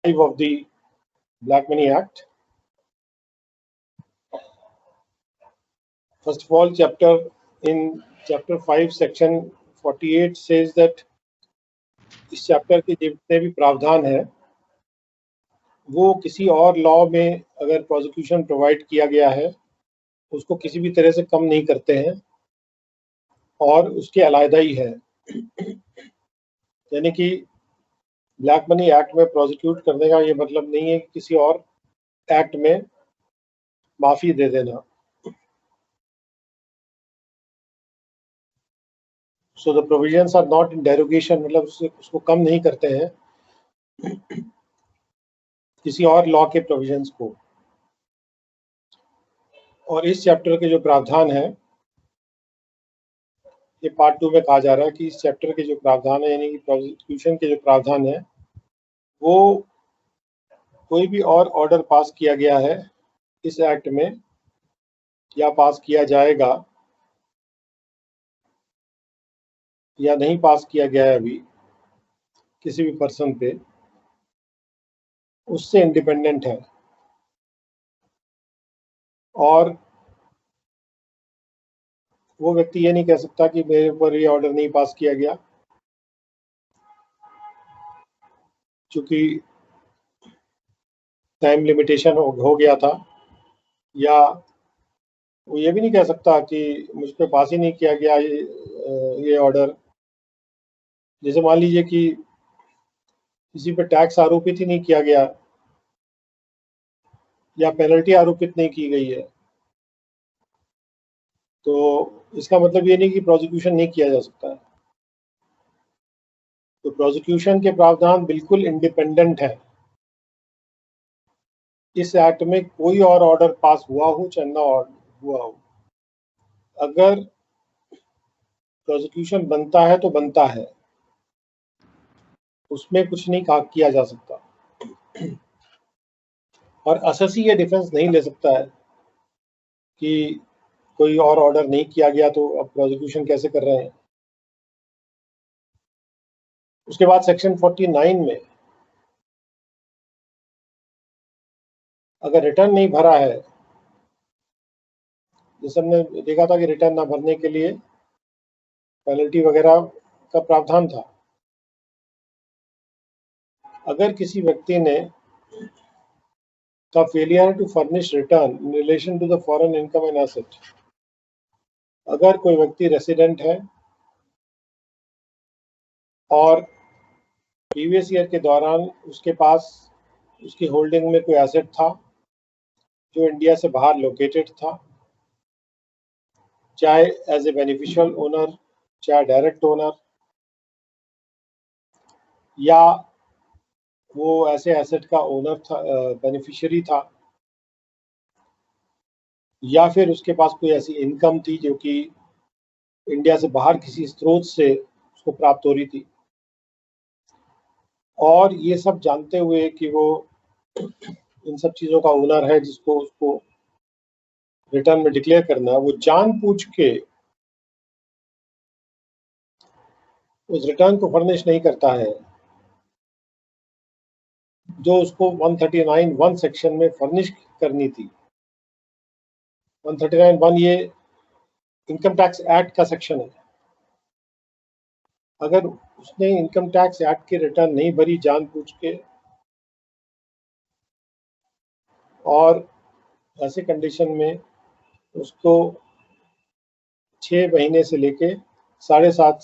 of the Black Money Act. First of all, chapter 5 section 48 says that इस chapter के जितने भी प्रावधान है वो किसी और लॉ में अगर प्रोसिक्यूशन प्रोवाइड किया गया है उसको किसी भी तरह से कम नहीं करते हैं और उसके अलग ही है। यानी कि ब्लैक मनी एक्ट में प्रोसिक्यूट करने का ये मतलब नहीं है कि किसी और एक्ट में माफी दे देना। So the provisions are not in derogation, मतलब उसको कम नहीं करते हैं किसी और लॉ के प्रोविजंस को। और इस चैप्टर के जो प्रावधान है ये पार्ट 2 में कहा जा रहा है कि इस चैप्टर के जो प्रावधान है यानी कि प्रोसिक्यूशन के जो प्रावधान है वो कोई भी और ऑर्डर पास किया गया है इस एक्ट में या पास किया जाएगा या नहीं पास किया गया है अभी किसी भी पर्सन पे, उससे इंडिपेंडेंट है। और वो व्यक्ति ये नहीं कह सकता कि मेरे ऊपर ये ऑर्डर नहीं पास किया गया क्योंकि टाइम लिमिटेशन हो गया था, या वो ये भी नहीं कह सकता कि मुझ पे पास ही नहीं किया गया ये ऑर्डर। जैसे मान लीजिए कि किसी पे टैक्स आरोपित ही नहीं किया गया या पेनल्टी आरोपित नहीं की गई है तो इसका मतलब ये नहीं कि प्रोसिक्यूशन नहीं किया जा सकता है। तो प्रोसिक्यूशन के प्रावधान बिल्कुल इंडिपेंडेंट है। इस एक्ट में कोई और ऑर्डर पास हुआ हो चाहे ना हुआ हो, अगर प्रोसिक्यूशन बनता है तो बनता है, उसमें कुछ नहीं किया जा सकता। और असेसी ये डिफेंस नहीं ले सकता है कि कोई और ऑर्डर नहीं किया गया तो अब प्रोसिक्यूशन कैसे कर रहे हैं। उसके बाद सेक्शन 49 में अगर रिटर्न नहीं भरा है, जैसे हमने देखा था कि रिटर्न ना भरने के लिए पेनल्टी वगैरह का प्रावधान था। अगर किसी व्यक्ति ने का failure to furnish return in relation to the foreign income and asset, अगर कोई व्यक्ति रेसिडेंट है और प्रीवियस ईयर के दौरान उसके पास उसकी होल्डिंग में कोई एसेट था जो इंडिया से बाहर लोकेटेड था, चाहे एज ए बेनिफिशियल ओनर चाहे डायरेक्ट ओनर, या वो ऐसे एसेट का ओनर था, बेनिफिशियरी था, या फिर उसके पास कोई ऐसी इनकम थी जो कि इंडिया से बाहर किसी स्रोत से उसको प्राप्त हो रही थी, और ये सब जानते हुए कि वो इन सब चीज़ों का ओनर है जिसको उसको रिटर्न में डिक्लेयर करना है, वो जानबूझ के उस रिटर्न को फर्निश नहीं करता है जो उसको 139(1) सेक्शन में फर्निश करनी थी। 139(1) ये इनकम टैक्स एक्ट का सेक्शन है। अगर उसने इनकम टैक्स एक्ट की रिटर्न नहीं भरी जानबूझ के, और ऐसे कंडीशन में उसको 6 महीने से लेके 7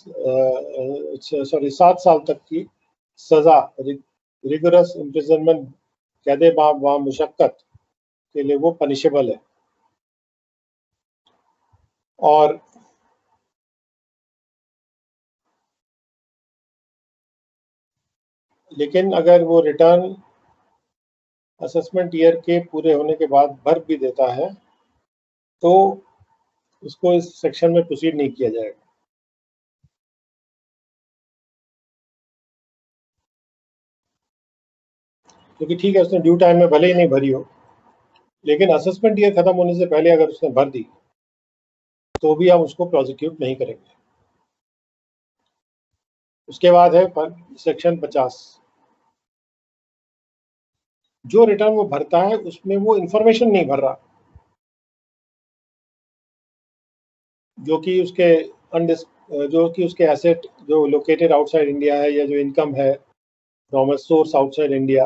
साल तक की सजा, रिगरस इम्प्रिजनमेंट, कैदे मुशक्कत के लिए वो पनिशेबल है। और लेकिन अगर वो रिटर्न असेसमेंट ईयर के पूरे होने के बाद भर भी देता है तो उसको इस सेक्शन में प्रोसीड नहीं किया जाएगा। क्योंकि ठीक है उसने ड्यू टाइम में भले ही नहीं भरी हो, लेकिन असेसमेंट ईयर खत्म होने से पहले अगर उसने भर दी तो भी हम उसको प्रोसिक्यूट नहीं करेंगे। उसके बाद है सेक्शन 50। जो रिटर्न वो भरता है उसमें वो इंफॉर्मेशन नहीं भर रहा, जो कि उसके जो कि उसके एसेट जो लोकेटेड आउटसाइड इंडिया है, या जो इनकम है from a source outside India,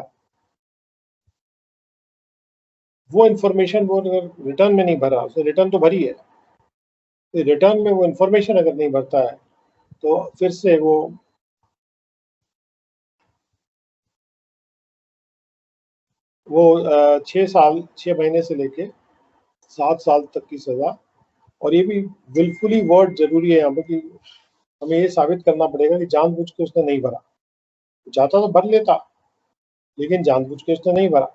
वो इंफॉर्मेशन वो रिटर्न में नहीं भरा। उसने रिटर्न तो भरी है, तो रिटर्न में वो इंफॉर्मेशन अगर नहीं भरता है तो फिर से वो 6 महीने से लेके 7 साल तक की सजा। और ये भी विलफुली वर्ड जरूरी है यहाँ पे कि हमें ये साबित करना पड़ेगा कि जानबूझ के उसने नहीं भरा। चाहता तो भर लेता, लेकिन जानबूझ के उसने नहीं भरा।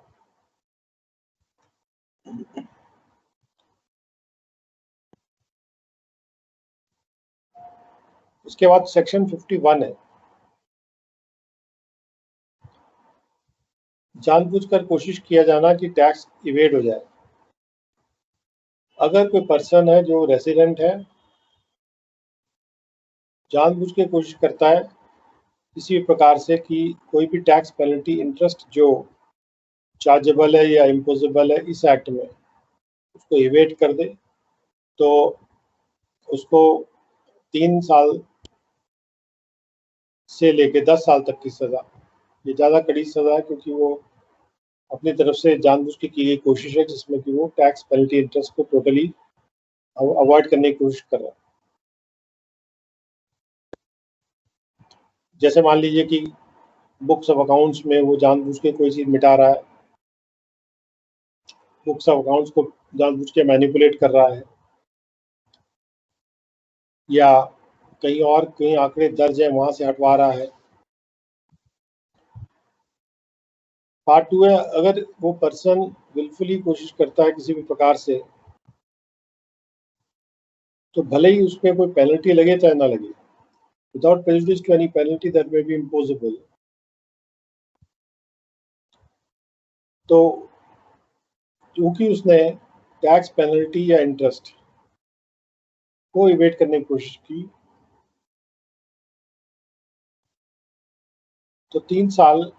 उसके बाद सेक्शन 51 है, जानबूझकर कोशिश किया जाना कि टैक्स इवेड हो जाए। अगर कोई पर्सन है जो रेसिडेंट है, जानबूझ के कोशिश करता है किसी भी प्रकार से कि कोई भी टैक्स पेनल्टी इंटरेस्ट जो चार्जेबल है या इम्पोजेबल है इस एक्ट में, उसको इवेट कर दे, तो उसको 3 साल से लेके 10 साल तक की सजा। ये ज़्यादा कड़ी सजा है क्योंकि वो अपनी तरफ से जानबूझ के की गई कोशिश है, जिसमें कि वो टैक्स पेनल्टी इंटरेस्ट को टोटली अवॉइड करने की कोशिश कर रहा है। जैसे मान लीजिए कि बुक्स ऑफ अकाउंट्स में वो जानबूझ के कोई चीज़ मिटा रहा है, बुक्स ऑफ अकाउंट्स को जानबूझ के मैनिपुलेट कर रहा है, या कहीं और कहीं आंकड़े दर्ज है वहां से हटवा रहा है। पार्ट 2 है, अगर वो पर्सन विलफुली कोशिश करता है किसी भी प्रकार से, तो भले ही उसमें कोई पेनल्टी लगे चाहे ना लगे, without prejudice to any penalty that may be imposable, तो क्योंकि उसने टैक्स पेनल्टी या इंटरेस्ट को इवेट करने की कोशिश की, तो 3 साल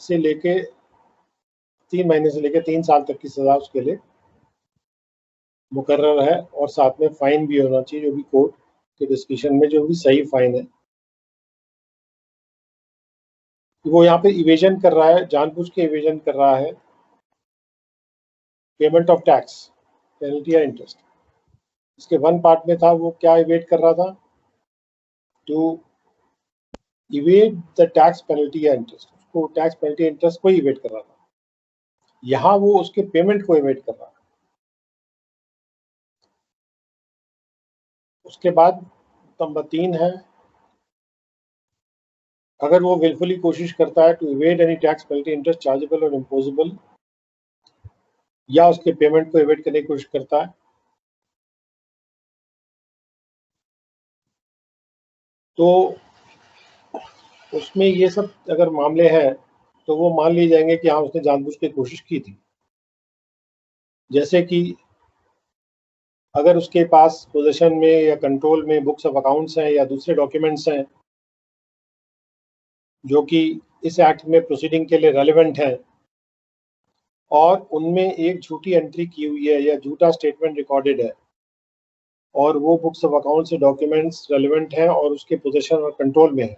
से लेके 3 महीने से लेकर 3 साल तक की सजा उसके लिए मुकर्रर है। और साथ में फाइन भी होना चाहिए, जो भी कोर्ट के डिस्कशन में जो भी सही फाइन है। वो यहाँ पे इवेजन कर रहा है, जानबूझ के इवेजन कर रहा है पेमेंट ऑफ टैक्स पेनल्टी या इंटरेस्ट। इसके वन पार्ट में था वो क्या इवेट कर रहा था, to evade the tax penalty या इंटरेस्ट, उसको टैक्स पेनल्टी इंटरेस्ट को इवेट कर रहा था। यहाँ वो उसके पेमेंट को इवेट कर रहा है। उसके बाद नंबर 3 है, अगर वो विलफुली कोशिश करता है to evade any tax penalty interest chargeable और इम्पोजेबल, या उसके पेमेंट को इवेट करने की कोशिश करता है, तो उसमें ये सब अगर मामले हैं तो वो मान लिए जाएंगे कि हाँ उसने जानबूझ के कोशिश की थी। जैसे कि अगर उसके पास पोजीशन में या कंट्रोल में बुक्स ऑफ अकाउंट्स हैं या दूसरे डॉक्यूमेंट्स हैं जो कि इस एक्ट में प्रोसीडिंग के लिए रेलेवेंट हैं, और उनमें एक झूठी एंट्री की हुई है या झूठा स्टेटमेंट रिकॉर्डेड है, और वो बुक्स ऑफ अकाउंट्स से डॉक्यूमेंट्स रेलेवेंट हैं और उसके पोजीशन और कंट्रोल में है,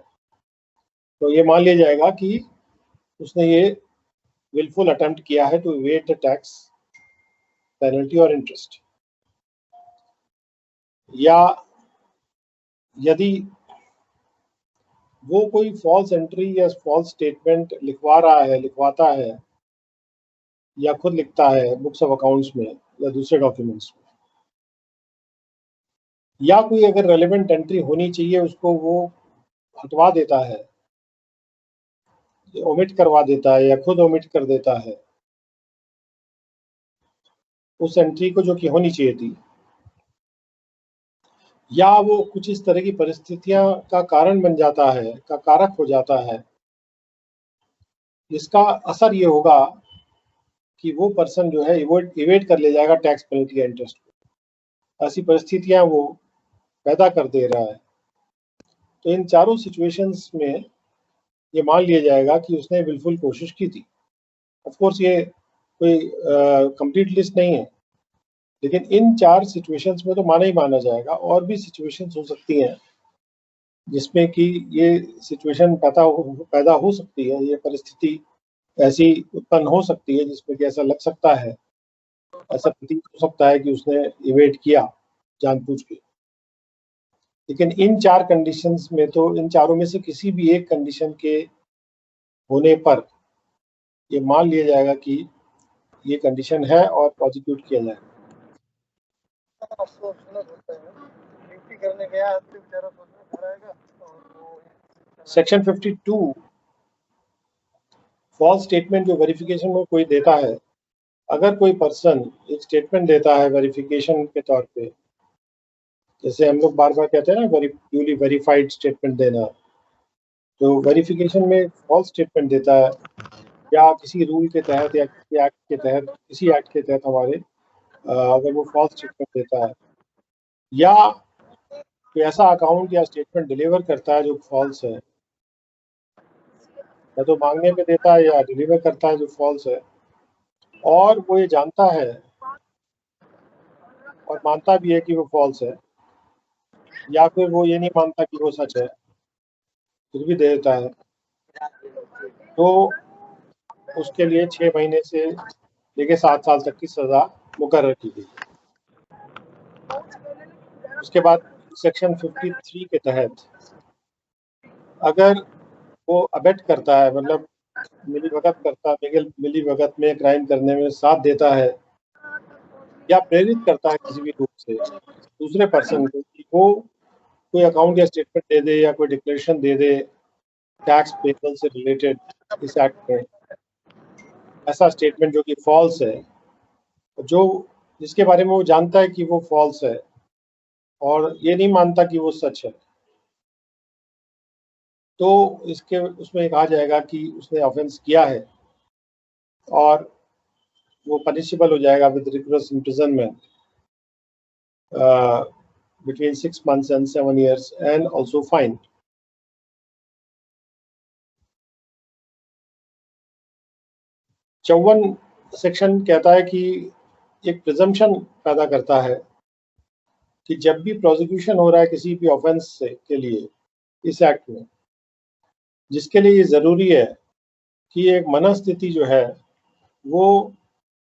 तो ये मान लिया जाएगा कि उसने ये विलफुल अटेम्प्ट किया है to evade the tax penalty और इंटरेस्ट। या यदि वो कोई फॉल्स एंट्री या फॉल्स स्टेटमेंट लिखवाता है या खुद लिखता है बुक्स ऑफ अकाउंट्स में या दूसरे डॉक्यूमेंट्स में, या कोई अगर रेलेवेंट एंट्री होनी चाहिए उसको वो हटवा देता है, ओमिट करवा देता है या खुद ओमिट कर देता है उस एंट्री को जो कि होनी चाहिए थी, या वो कुछ इस तरह की परिस्थितियां का कारण बन जाता है, का कारक हो जाता है, जिसका असर ये होगा कि वो पर्सन जो है इवेट कर ले जाएगा टैक्स पेनल्टी या इंटरेस्ट को। ऐसी परिस्थितियां वो पैदा कर दे रहा है। तो इन चारों सिचुएशंस में ये मान लिया जाएगा कि उसने बिल्कुल कोशिश की थी। ऑफ कोर्स ये कोई कंप्लीट लिस्ट नहीं है, लेकिन इन 4 सिचुएशंस में तो माना ही माना जाएगा। और भी सिचुएशंस हो सकती हैं जिसमें कि ये सिचुएशन पैदा हो सकती है, ये परिस्थिति ऐसी उत्पन्न हो सकती है जिसमें कि ऐसा लग सकता है, ऐसा प्रतीत हो सकता है कि उसने इवेट किया जानबूझ के। लेकिन इन 4 कंडीशंस में तो इन चारों में से किसी भी एक कंडीशन के होने पर ये मान लिया जाएगा कि ये कंडीशन है और प्रोसिक्यूट किया जाएगा। सेक्शन 52 फॉल्स स्टेटमेंट जो वेरिफिकेशन में कोई देता है, अगर कोई पर्सन एक स्टेटमेंट देता है वेरिफिकेशन के तौर पे, जैसे हम लोग बार बार कहते हैं ना ड्यूली वेरीफाइड स्टेटमेंट देना, तो वेरिफिकेशन में फॉल्स स्टेटमेंट देता है या किसी रूल के तहत या किसी एक्ट के तहत हमारे अगर वो फॉल्स स्टेटमेंट देता है या कोई ऐसा अकाउंट या स्टेटमेंट डिलीवर करता है जो फॉल्स है, या तो मांगने में देता है या डिलीवर करता है जो फॉल्स है, और वो ये जानता है और मानता भी है कि वो फॉल्स है, या फिर वो ये नहीं मानता कि वो सच है फिर भी दे देता है, तो उसके लिए 6 महीने से लेके 7 साल तक की सजा मुकर्रर की गई। उसके बाद सेक्शन 53 के तहत अगर वो अबेट करता है, मतलब मिलीभगत में क्राइम करने में साथ देता है या प्रेरित करता है किसी भी रूप से दूसरे पर्सन को कि वो कोई अकाउंट या स्टेटमेंट दे दे या कोई डिक्लेरेशन दे दे टैक्स पेबल से रिलेटेड इस एक्ट में, ऐसा स्टेटमेंट जो कि फॉल्स है, जो जिसके बारे में वो जानता है कि वो फॉल्स है और ये नहीं मानता कि वो सच है, तो इसके उसमें कहा जाएगा कि उसने ऑफेंस किया है और वो पनिशेबल हो जाएगा with rigorous imprisonment between 6 months and 7 years and also fine. चौवन सेक्शन कहता है कि एक प्रिजम्पशन पैदा करता है कि जब भी प्रोसिक्यूशन हो रहा है किसी भी ऑफेंस से के लिए इस एक्ट में, जिसके लिए ये ज़रूरी है कि एक मनस्थिति जो है वो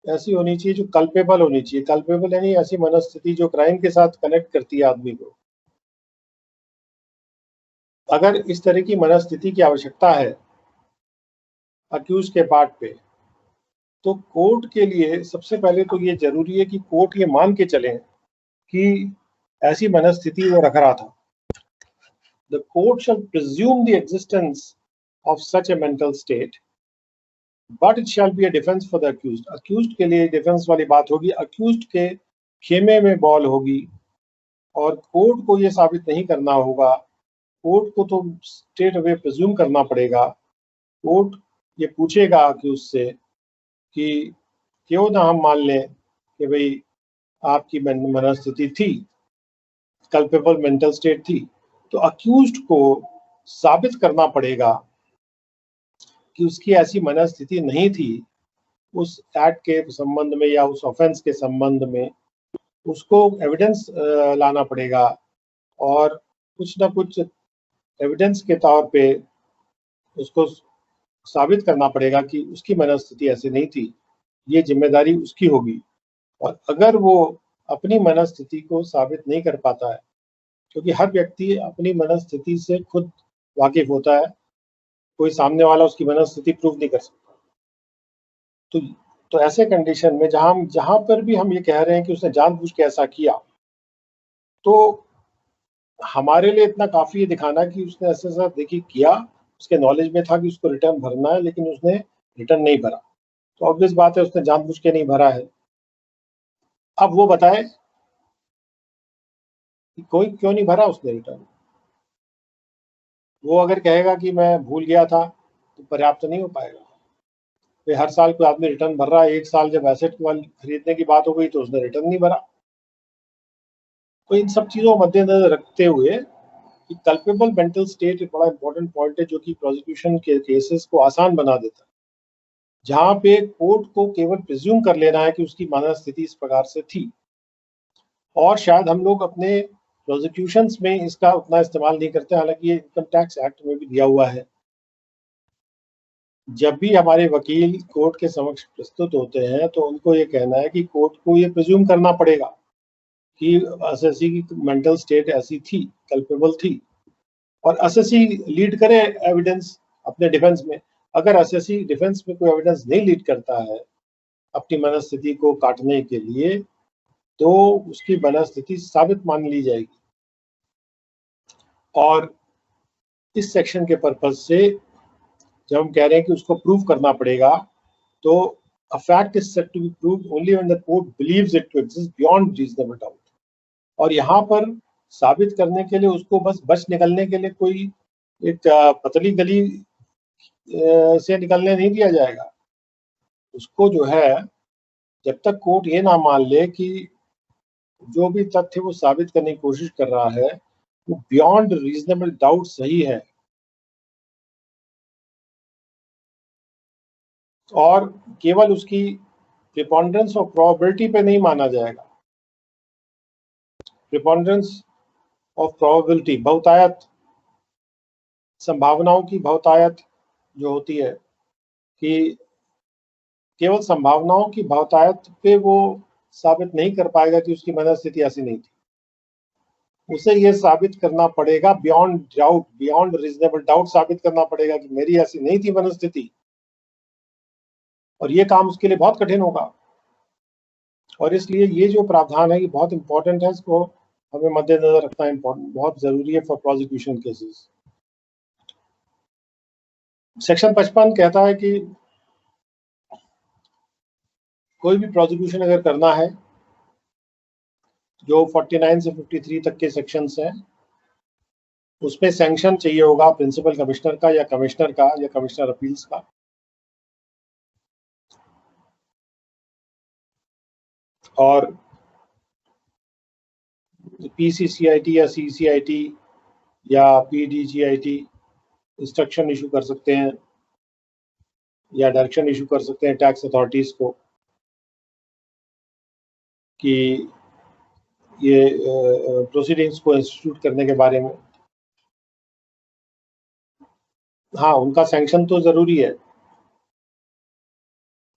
ऐसी होनी चाहिए जो कल्पेबल होनी चाहिए। कल्पेबल यानी ऐसी मनस्थिति जो क्राइम के साथ कनेक्ट करती है आदमी को। अगर इस तरह की मनस्थिति की आवश्यकता है अक्यूज के पार्ट पे, तो कोर्ट के लिए सबसे पहले तो ये जरूरी है कि कोर्ट ये मान के चले कि ऐसी मनस्थिति वो रख रहा था। The court shall presume the existence of such a mental state, but it shall be a defense for the accused. Accused के लिए डिफेंस वाली बात होगी, accused के खेमे में बॉल होगी और कोर्ट को ये साबित नहीं करना होगा, कोर्ट को तो स्ट्रेट अवे प्रिज्यूम करना पड़ेगा। कोर्ट ये पूछेगा accused से कि क्यों ना हम मान लें कि भाई आपकी मनस्थिति थी, कल्पेबल मेंटल स्टेट थी, तो अक्यूज्ड को साबित करना पड़ेगा कि उसकी ऐसी मनस्थिति नहीं थी। उस एक्ट के संबंध में या उस ऑफेंस के संबंध में उसको एविडेंस लाना पड़ेगा और कुछ ना कुछ एविडेंस के तौर पे उसको साबित करना पड़ेगा कि उसकी मनस्थिति ऐसी नहीं थी। ये जिम्मेदारी उसकी होगी। और अगर वो अपनी मनस्थिति को साबित नहीं कर पाता है, क्योंकि हर व्यक्ति अपनी मनस्थिति से खुद वाकिफ होता है, कोई सामने वाला उसकी मनस्थिति प्रूव नहीं कर सकता। तो ऐसे कंडीशन में जहां पर भी हम ये कह रहे हैं कि उसने जानबूझ के ऐसा किया, तो हमारे लिए इतना काफी है दिखाना कि उसने ऐसा देखिए किया, उसके नॉलेज में था कि उसको रिटर्न भरना है, लेकिन उसने रिटर्न नहीं भरा, तो ऑब्वियस बात है उसने जानबूझ के नहीं भरा है। अब वो बताए कि कोई क्यों नहीं भरा उसने रिटर्न। वो अगर कहेगा कि मैं भूल गया था तो पर्याप्त नहीं हो पाएगा। तो हर साल कोई आदमी रिटर्न भर रहा है, एक साल जब एसेट खरीदने की बात हो गई तो उसने रिटर्न नहीं भरा। तो इन सब चीजों को मद्देनजर रखते हुए कि कल्पेबल मेंटल स्टेट एक बड़ा इंपॉर्टेंट पॉइंट है जो कि प्रोसिक्यूशन के केसेस को आसान बना देता है। जहां पे कोर्ट को केवल प्रिज्यूम कर लेना है कि उसकी मनस्थिति इस प्रकार से थी, और शायद हम लोग अपने प्रोसिक्यूशंस में इसका उतना इस्तेमाल नहीं करते, हालांकि ये इनकम टैक्स एक्ट में भी दिया हुआ है। जब भी हमारे वकील कोर्ट के समक्ष प्रस्तुत होते हैं तो उनको ये कहना है कि कोर्ट को ये प्रिज्यूम करना पड़ेगा कि असेसी की मेंटल स्टेट ऐसी थी, कल्पेबल थी, और असेसी लीड करे एविडेंस अपने डिफेंस में। अगर असेसी डिफेंस में कोई एविडेंस नहीं लीड करता है अपनी मनस्थिति को काटने के लिए, तो उसकी मनस्थिति साबित मान ली जाएगी। और इस सेक्शन के पर्पज से जब हम कह रहे हैं कि उसको प्रूव करना पड़ेगा, तो a fact is said to be proved only when the court believes it to exist beyond reasonable doubt। और यहाँ पर साबित करने के लिए उसको बच निकलने के लिए कोई एक पतली गली से निकलने नहीं दिया जाएगा। उसको जो है, जब तक कोर्ट ये ना मान ले कि जो भी तथ्य वो साबित करने की कोशिश कर रहा है वो बियॉन्ड रीजनेबल डाउट सही है, और केवल उसकी प्रिपॉन्डरेंस ऑफ प्रोबेबिलिटी पे नहीं माना जाएगा। प्रिपॉन्डरेंस ऑफ प्रोबेबिलिटी, बहुतायत, संभावनाओं की बहुतायत जो होती है, कि केवल संभावनाओं की बहुतायत पे वो साबित नहीं कर पाएगा कि उसकी मनस्थिति ऐसी नहीं थी। उसे ये साबित करना पड़ेगा beyond doubt, beyond reasonable doubt साबित करना पड़ेगा कि मेरी ऐसी नहीं थी मनस्थिति, और ये काम उसके लिए बहुत कठिन होगा। और इसलिए ये जो प्रावधान है ये बहुत इंपॉर्टेंट है, इसको हमें मद्देनजर रखना बहुत जरूरी है फॉर प्रोसिक्यूशन केसेस। सेक्शन 55 कहता है कि कोई भी प्रोसिक्यूशन अगर करना है, जो 49 से 53 तक के सेक्शंस हैं, उसमें सैंक्शन चाहिए होगा प्रिंसिपल कमिश्नर का या कमिश्नर अपील्स का। और पीसीसीआईटी या सीसीआईटी या पीडीजीआईटी इंस्ट्रक्शन इशू कर सकते हैं या डायरेक्शन इशू कर सकते हैं टैक्स अथॉरिटीज को कि ये प्रोसीडिंग्स को इंस्टीट्यूट करने के बारे में। हाँ, उनका सैंक्शन तो जरूरी है,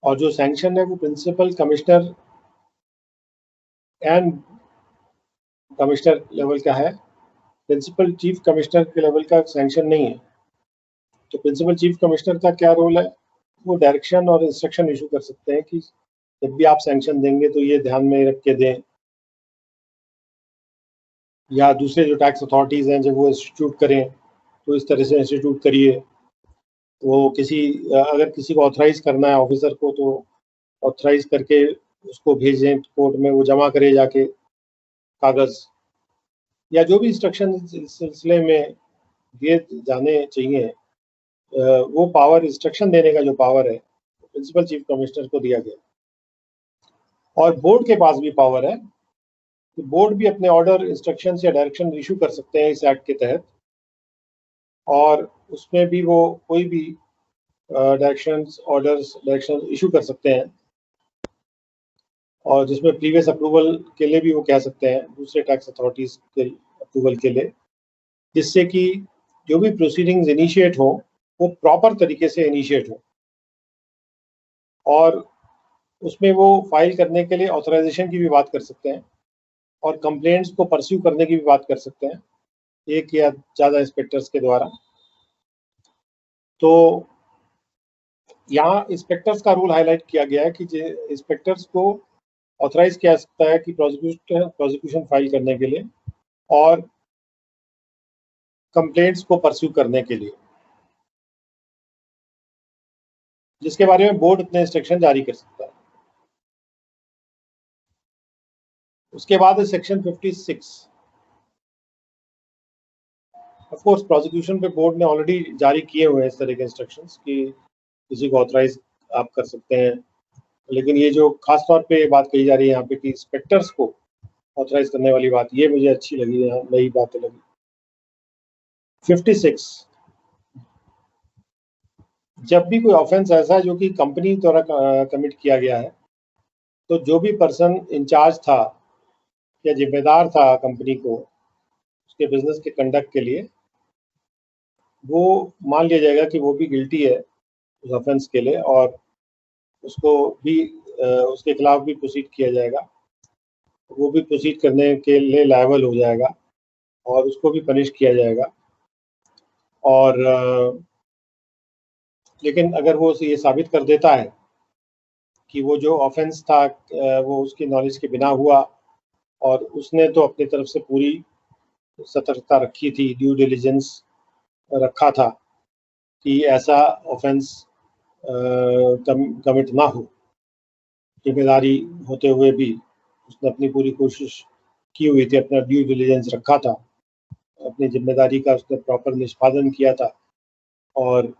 और जो सैंक्शन है वो principal commissioner and commissioner level का है, प्रिंसिपल चीफ कमिश्नर के लेवल का सैंक्शन नहीं है। तो प्रिंसिपल चीफ कमिश्नर का क्या रोल है, वो डायरेक्शन और इंस्ट्रक्शन इशू कर सकते हैं कि जब भी आप सैंक्शन देंगे तो ये ध्यान में रख के दें, या दूसरे जो टैक्स अथॉरिटीज हैं जब वो इंस्टीट्यूट करें तो इस तरह से इंस्टीट्यूट करिए। वो अगर किसी को ऑथराइज करना है ऑफिसर को, तो ऑथराइज करके उसको भेजें कोर्ट में, वो जमा करे जाके कागज, या जो भी इंस्ट्रक्शन इस सिलसिले में दिए जाने चाहिए, वो पावर, इंस्ट्रक्शन देने का जो पावर है प्रिंसिपल चीफ कमिश्नर को दिया गया। और बोर्ड के पास भी पावर है कि बोर्ड भी अपने ऑर्डर, इंस्ट्रक्शन या डायरेक्शन इशू कर सकते हैं इस एक्ट के तहत, और उसमें भी वो कोई भी डायरेक्शंस, ऑर्डर्स, डायरेक्शन इशू कर सकते हैं, और जिसमें प्रीवियस अप्रूवल के लिए भी वो कह सकते हैं दूसरे टैक्स अथॉरिटीज के अप्रूवल के लिए, जिससे कि जो भी प्रोसीडिंग्स इनिशिएट हो वो प्रॉपर तरीके से इनिशिएट हो, और उसमें वो फाइल करने के लिए ऑथराइजेशन की भी बात कर सकते हैं, और कंप्लेंट्स को परस्यू करने की भी बात कर सकते हैं एक या ज़्यादा इंस्पेक्टर्स के द्वारा। तो यहाँ इंस्पेक्टर्स का रूल हाईलाइट किया गया है कि इंस्पेक्टर्स को ऑथराइज किया जा सकता है कि प्रोसिक्यूशन फाइल करने के लिए और कंप्लेंट्स को परस्यू करने के लिए, जिसके बारे में बोर्ड अपने इंस्ट्रक्शन जारी कर सकता है। उसके बाद है सेक्शन 56। ऑफ कोर्स प्रोसिक्यूशन पे बोर्ड ने ऑलरेडी जारी किए हुए हैं इस तरह के इंस्ट्रक्शंस कि किसी को ऑथराइज आप कर सकते हैं, लेकिन ये जो खास तौर पे बात कही जा रही है यहाँ पे कि इंस्पेक्टर्स को ऑथराइज करने वाली बात, ये मुझे अच्छी लगी, यहाँ नई बात लगी। 56 जब भी कोई ऑफेंस ऐसा है जो कि कंपनी द्वारा कमिट किया गया है, तो जो भी पर्सन इंचार्ज था या जिम्मेदार था कंपनी को उसके बिजनेस के कंडक्ट के लिए, वो मान लिया जाएगा कि वो भी गिल्टी है उस ऑफेंस के लिए, और उसको भी उसके खिलाफ भी प्रोसीड किया जाएगा, वो भी प्रोसीड करने के लिए लायबल हो जाएगा और उसको भी पनिश किया जाएगा। और लेकिन अगर वो ये साबित कर देता है कि वो जो ऑफेंस था वो उसकी नॉलेज के बिना हुआ और उसने तो अपनी तरफ से पूरी सतर्कता रखी थी, ड्यू डिलिजेंस रखा था कि ऐसा ऑफेंस कमिट ना हो, जिम्मेदारी होते हुए भी उसने अपनी पूरी कोशिश की हुई थी, अपना ड्यू डिलिजेंस रखा था, अपनी जिम्मेदारी का उसने प्रॉपर निष्पादन किया था, और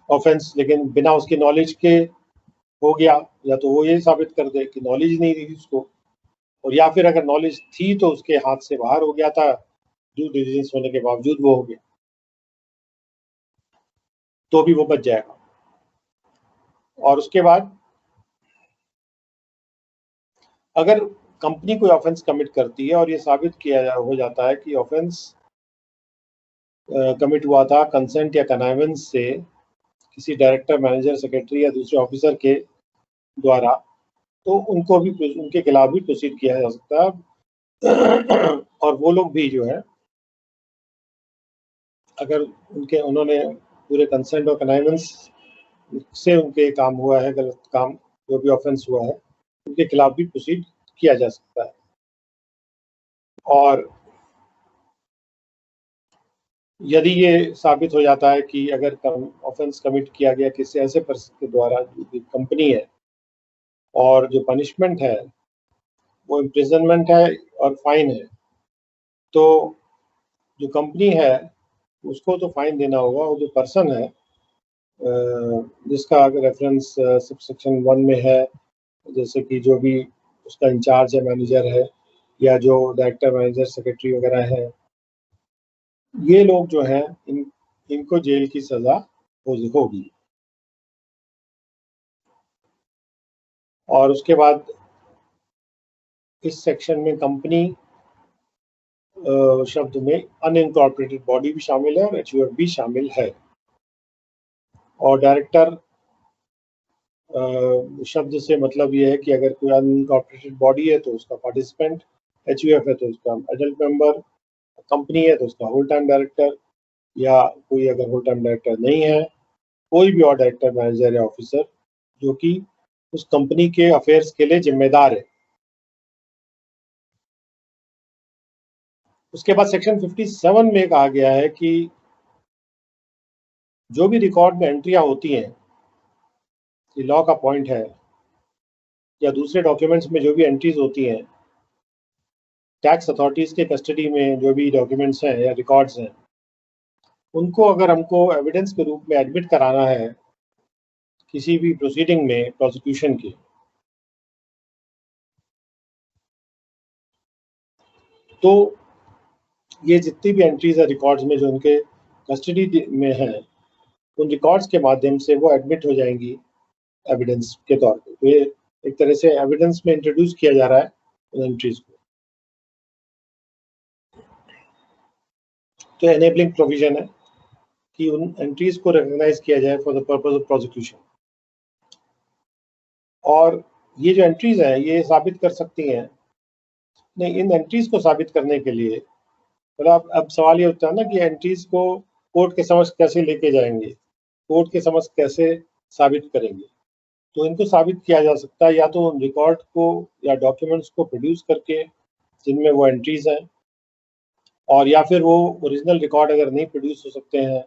ऑफेंस लेकिन बिना उसकी नॉलेज के हो गया, या तो वो ये साबित कर दे कि नॉलेज नहीं थी उसको, और या फिर अगर नॉलेज थी तो उसके हाथ से बाहर हो गया था, ड्यू डिलिजेंस होने के बावजूद वो हो गया, तो भी वो बच जाएगा। और उसके बाद अगर कंपनी कोई ऑफेंस कमिट करती है और ये साबित किया हो जाता है कि ऑफेंस कमिट हुआ था कंसेंट या कनाइवेंस से किसी डायरेक्टर, मैनेजर, सेक्रेटरी या दूसरे ऑफिसर के द्वारा, तो उनको भी उनके खिलाफ भी प्रोसीड किया जा सकता है। और वो लोग भी जो है, अगर उन्होंने पूरे कंसेंट और कनाइवेंस से उनके काम हुआ है, गलत काम जो भी ऑफेंस हुआ है, उनके खिलाफ भी प्रोसीड किया जा सकता है। और यदि ये साबित हो जाता है कि अगर ऑफेंस कमिट किया गया किसी ऐसे पर्सन के द्वारा जो कंपनी है, और जो पनिशमेंट है वो इम्प्रिजनमेंट है और फाइन है, तो जो कंपनी है उसको तो फाइन देना होगा, और जो पर्सन है जिसका अगर रेफरेंस सबसेक्शन 1 में है, जैसे कि जो भी उसका इंचार्ज है, मैनेजर है, या जो डायरेक्टर, मैनेजर, सेक्रेटरी वगैरह है, ये लोग जो हैं इनको जेल की सजा होगी। और उसके बाद इस सेक्शन में कंपनी शब्द में अनइनकॉर्पोरेटेड बॉडी भी शामिल है और एचयूएफ भी शामिल है। और डायरेक्टर शब्द से मतलब ये है कि अगर कोई अनइनकॉर्पोरेटेड बॉडी है तो उसका पार्टिसिपेंट, एचयूएफ है तो उसका एडल्ट मेंबर, कंपनी है तो उसका होल टाइम डायरेक्टर, या कोई अगर होल टाइम डायरेक्टर नहीं है, कोई भी और डायरेक्टर, मैनेजर या ऑफिसर जो कि उस कंपनी के अफेयर्स के लिए जिम्मेदार है। उसके बाद सेक्शन 57 में कहा गया है कि जो भी रिकॉर्ड में एंट्रियां होती हैं, ये लॉ का पॉइंट है, या दूसरे डॉक्यूमेंट्स में जो भी एंट्रीज होती हैं, टैक्स अथॉरिटीज के कस्टडी में जो भी डॉक्यूमेंट्स हैं या रिकॉर्ड्स हैं, उनको अगर हमको एविडेंस के रूप में एडमिट कराना है किसी भी प्रोसीडिंग में प्रोसिक्यूशन की, तो ये जितनी भी एंट्रीज है रिकॉर्ड्स में जो उनके कस्टडी में है, उन रिकॉर्ड्स के माध्यम से वो एडमिट हो जाएंगी एविडेंस के तौर पे। तो ये एक तरह से एविडेंस में इंट्रोड्यूस किया जा रहा है उन एंट्रीज को। तो एनेबलिंग प्रोविजन है कि उन एंट्रीज को रिकॉग्नाइज किया जाए for the purpose of prosecution. और ये जो एंट्रीज हैं ये साबित कर सकती हैं, नहीं, इन एंट्रीज को साबित करने के लिए मतलब अब सवाल ये उठता है ना कि एंट्रीज को कोर्ट के समक्ष कैसे लेके जाएंगे, कोर्ट के समक्ष कैसे साबित करेंगे। तो इनको साबित किया जा सकता है या तो उन रिकॉर्ड को या डॉक्यूमेंट्स को प्रोड्यूस करके जिनमें वो एंट्रीज हैं, और या फिर वो ओरिजिनल रिकॉर्ड अगर नहीं प्रोड्यूस हो सकते हैं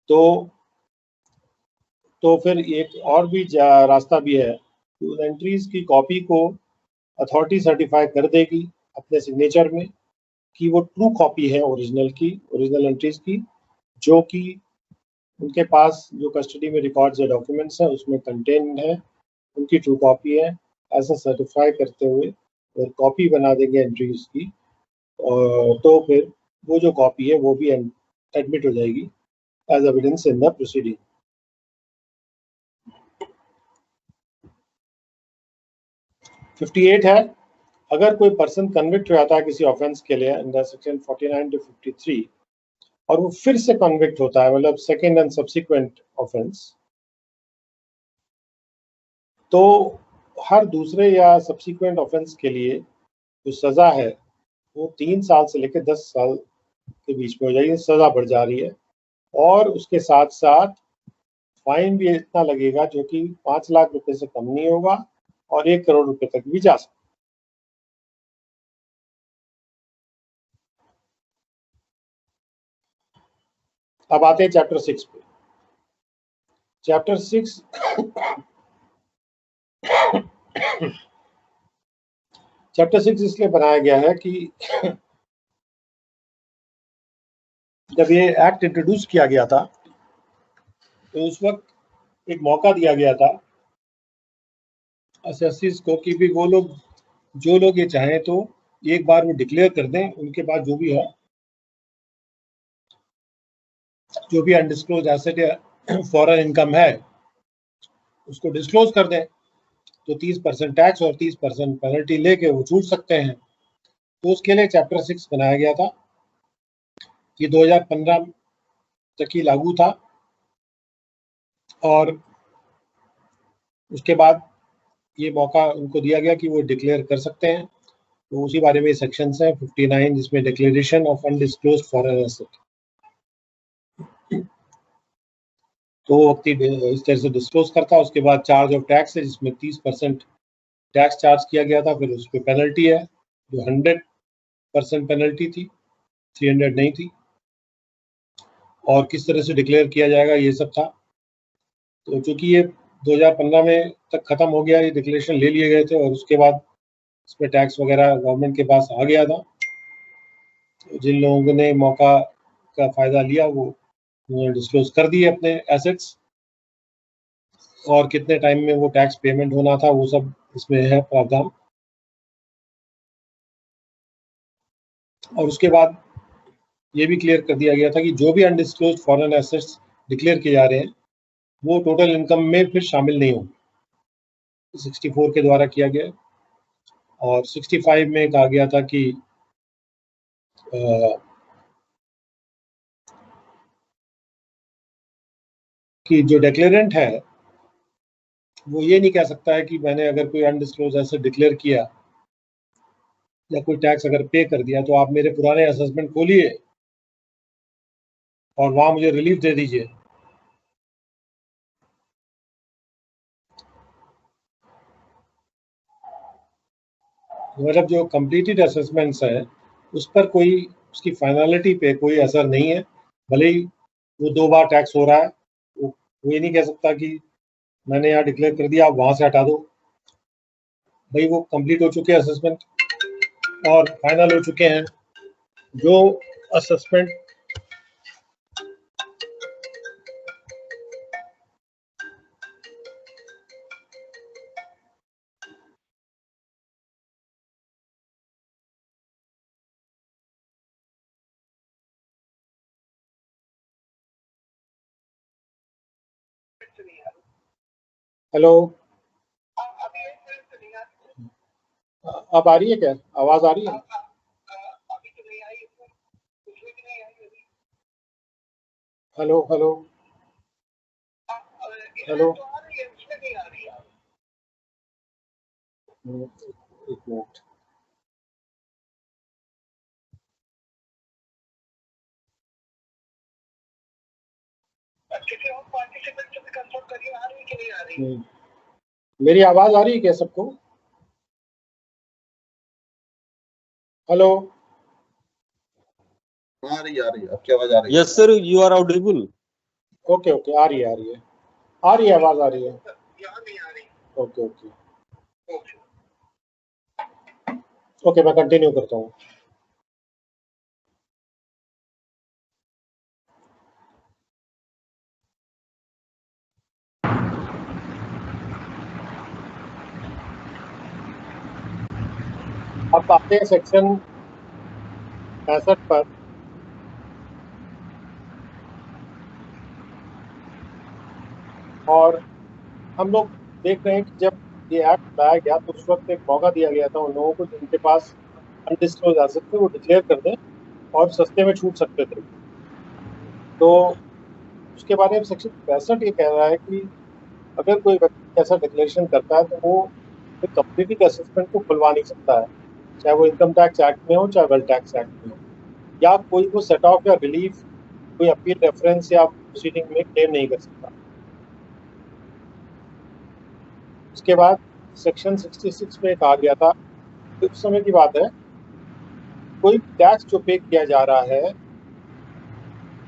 तो फिर एक और भी रास्ता भी है कि उन एंट्रीज की कॉपी को अथॉरिटी सर्टिफाई कर देगी अपने सिग्नेचर में कि वो ट्रू कॉपी है ओरिजिनल की, ओरिजिनल एंट्रीज की, जो कि उनके पास जो कस्टडी में रिकॉर्ड्स या डॉक्यूमेंट्स हैं उसमें कंटेन है, उनकी ट्रू कॉपी है, ऐसा सर्टिफाई करते हुए और कॉपी बना देंगे एंट्रीज की, और तो फिर वो जो कॉपी है वो भी एडमिट हो जाएगी as evidence in the proceeding. (58) है, अगर कोई पर्सन कन्विक्ट हो जाता है किसी ऑफेंस के लिए अंडर सेक्शन 49 to 53 और वो फिर से कन्विक्ट होता है, मतलब सेकेंड एंड सब्सिक्वेंट ऑफेंस, तो हर दूसरे या सब्सिक्वेंट ऑफेंस के लिए जो सजा है वो 3 साल से लेकर 10 साल के बीच में हो जाएगी, सजा बढ़ जा रही है। और उसके साथ साथ फाइन भी इतना लगेगा जो कि 5 लाख रुपए से कम नहीं होगा और 1 करोड़ रुपए तक भी जा सकता। अब आते हैं चैप्टर 6 पे। चैप्टर 6 चैप्टर 6 इसलिए बनाया गया है कि जब ये एक्ट इंट्रोड्यूस किया गया था तो उस वक्त एक मौका दिया गया था असेसिस को कि भी वो लोग, जो लोग ये चाहें तो एक बार वो डिक्लेयर कर दें, उनके पास जो भी है, जो भी अनडिस्क्लोज एसेट या फॉरेन इनकम है उसको डिस्क्लोज कर दें, तो 30% टैक्स और 30% पेनल्टी लेके वो छूट सकते हैं। तो उसके लिए चैप्टर 6 बनाया गया था। ये 2015 तक ही लागू था और उसके बाद ये मौका उनको दिया गया कि वो डिक्लेयर कर सकते हैं। तो उसी बारे में सेक्शंस हैं 59 जिसमें declaration of undisclosed foreign asset, तो वक्त इस तरह से डिस्क्लोज करता। उसके बाद चार्ज ऑफ टैक्स है जिसमें 30% टैक्स चार्ज किया गया था, फिर उस पर पेनल्टी है जो 100% पेनल्टी थी, 300 नहीं थी, और किस तरह से डिक्लेयर किया जाएगा ये सब था। तो चूंकि ये 2015 में तक खत्म हो गया, ये डिक्लेरेशन ले लिए गए थे और उसके बाद इसमें टैक्स वगैरह गवर्नमेंट के पास आ गया था। तो जिन लोगों ने मौका का फायदा लिया वो उन्होंने डिस्क्लोज कर दिए अपने एसेट्स, और कितने टाइम में वो टैक्स पेमेंट होना था वो सब इसमें है प्रावधान। और उसके बाद ये भी क्लियर कर दिया गया था कि जो भी अनडिस्क्लोज्ड फॉरेन एसेट्स डिक्लेयर किए जा रहे हैं वो टोटल इनकम में फिर शामिल नहीं होंगे। 64 के द्वारा किया गया, और 65 में कहा गया था कि जो डिक्लेरेंट है वो ये नहीं कह सकता है कि मैंने अगर कोई अनडिस्क्लोज एसेट डिक्लेयर किया या कोई टैक्स अगर पे कर दिया तो आप मेरे पुराने असेसमेंट खोलिए और वहां मुझे रिलीफ दे दीजिए। मतलब जो कंप्लीटेड असेसमेंट्स है उस पर कोई, उसकी फाइनलिटी पे कोई असर नहीं है, भले ही वो 2 बार टैक्स हो रहा है, वो ये नहीं कह सकता कि मैंने यहाँ डिक्लेयर कर दिया आप वहां से हटा दो। भाई वो कंप्लीट हो चुके हैं असेसमेंट और फाइनल हो चुके हैं। जो असेसमेंट हेलो, अब आ रही है क्या? आवाज आ रही है? हेलो हेलो हेलो, एक मिनट। मेरी आवाज आ रही है क्या सबको? हेलो, आ रही है, आपकी आवाज आ रही है। Yes sir, you are audible. Okay okay, आ रही है आवाज आ रही है। ओके ओके ओके, मैं कंटिन्यू करता हूँ। अब आते हैं सेक्शन 65 पर। और हम लोग देख रहे हैं कि जब ये एक्ट लाया गया तो उस वक्त एक मौका दिया गया था उन लोगों को जिनके पास अनडिस्क्लोज एसेट थे वो डिक्लेयर कर दें और सस्ते में छूट सकते थे। तो उसके बारे में सेक्शन 65 ये कह रहा है कि अगर कोई व्यक्ति ऐसा डिक्लेरेशन करता है तो वो कंप्लीट असेसमेंट को खुलवा नहीं सकता है, चाहे वो इनकम टैक्स एक्ट में हो चाहे वेल्थ टैक्स एक्ट में हो, या कोई वो सेट ऑफ या रिलीफ कोई अपील रेफरेंस या प्रोसीडिंग में क्लेम नहीं कर सकता। उसके बाद सेक्शन 66 में कहा गया था, तो उस समय की बात है, कोई टैक्स जो पे किया जा रहा है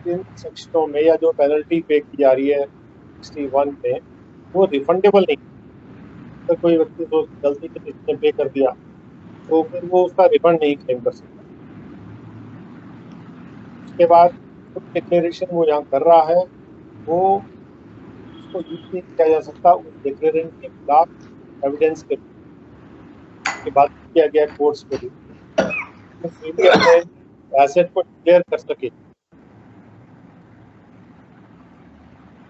इन सेक्शनों में या जो पेनल्टी पे की जा रही है 61 में, वो रिफंडेबल नहीं। तो कोई व्यक्ति तो गलती से किसी ने पे कर दिया तो फिर वो उसका रिफंड नहीं क्लेम कर सकता। उसके बाद डिक्लेरेशन वो यहाँ कर रहा है वो उसको यूज नहीं किया जा सकता उस डिक्लेरेंट के खिलाफ एविडेंस के बाद किया गया कोर्ट्स पे भी अपने एसेट को डिक्लेयर कर सके।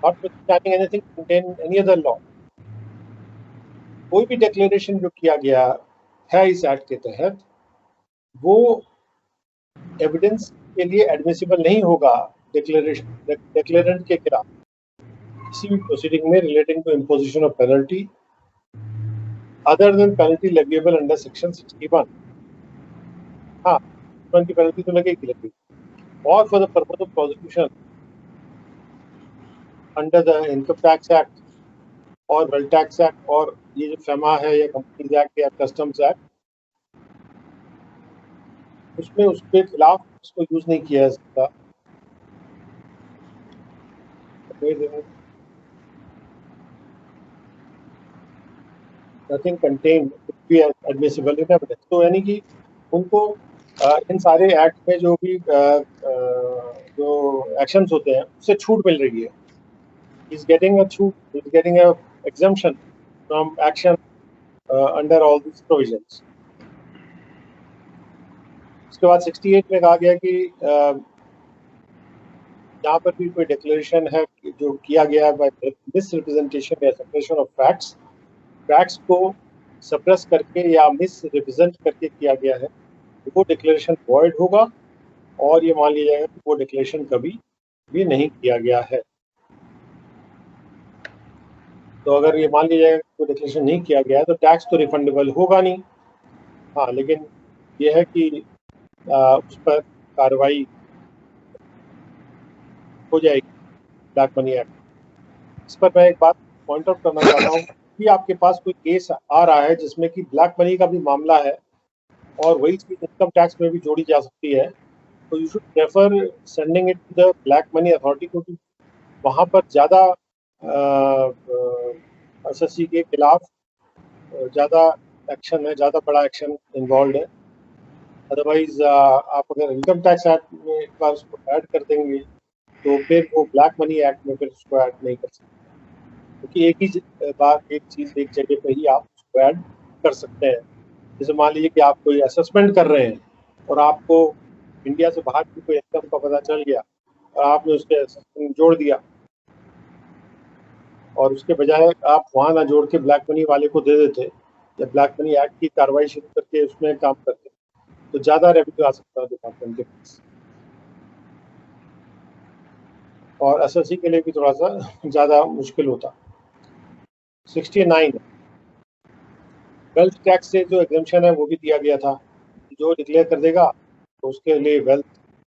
Notwithstanding anything contained in any other law, कोई भी डिक्लेरेशन जो किया गया है इस एक्ट के तहत वो एविडेंस के लिए एडमिसिबल नहीं होगा डिक्लेरेंट के खिलाफ किसी भी प्रोसीडिंग में relating to imposition of penalty other than penalty leviable under section 61। हाँ, की पेनल्टी तो लगेगी और for the purpose of prosecution under the income tax act और वेल्थ टैक्स एक्ट और ये जो फेमा है या कंपनीज एक्ट या कस्टम्स एक्ट, उसमें उसके खिलाफ उसको यूज नहीं किया जा सकता। Nothing contained could be admissible in evidence. तो यानी कि उनको इन सारे एक्ट में जो भी जो एक्शंस होते हैं उससे छूट मिल रही है। He's getting a छूट, he's getting a exemption from action under all these provisions. उसके बाद 68 में कहा गया कि यहाँ पर भी कोई डिक्लेरेशन है जो किया गया बाय मिसरिप्रेजेंटेशन या सप्रेशन ऑफ फैक्ट्स को सप्रेस करके या मिस रिप्रेजेंट करके किया गया है, वो डिक्लेरेशन वॉइड होगा और ये मान लिया जाएगा कि वो डिक्लेरेशन कभी भी नहीं किया गया है। तो अगर ये मान लिया जाएगा कि वो डिक्लेरेशन नहीं किया गया है तो टैक्स तो रिफंडेबल होगा नहीं। हाँ, लेकिन ये है कि उस पर कार्रवाई हो जाएगी ब्लैक मनी एक्ट। इस पर मैं एक बात पॉइंट आउट करना चाहता हूँ कि आपके पास कोई केस आ रहा है जिसमें कि ब्लैक मनी का भी मामला है और वही चीज इनकम टैक्स में भी जोड़ी जा सकती है, तो you should prefer sending it to the black money authority, क्योंकि वहाँ पर ज़्यादा एसएससी के खिलाफ ज़्यादा एक्शन है, ज़्यादा बड़ा एक्शन इन्वॉल्व है। अदरवाइज आप अगर इनकम टैक्स एक्ट में एक बार उसको ऐड कर देंगे तो फिर वो ब्लैक मनी एक्ट में फिर उसको ऐड नहीं कर सकते, क्योंकि एक ही बार एक चीज़ एक जगह पे ही आप उसको ऐड कर सकते हैं। जैसे मान लीजिए कि आप कोई असेसमेंट कर रहे हैं और आपको इंडिया से बाहर की कोई इनकम का पता चल गया और आपने उसके असेसमेंट जोड़ दिया और उसके बजाय आप वहाँ ना जोड़ के ब्लैक मनी वाले को दे देते या ब्लैक मनी एक्ट की कार्रवाई शुरू करके उसमें काम करते तो ज़्यादा रेवेन्यू आ सकता है डिपार्टमेंट के पास और एसएससी के लिए भी थोड़ा सा ज़्यादा मुश्किल होता। 69 वेल्थ टैक्स से जो एग्जम्पशन है वो भी दिया गया था, जो डिक्लेयर कर देगा तो उसके लिए वेल्थ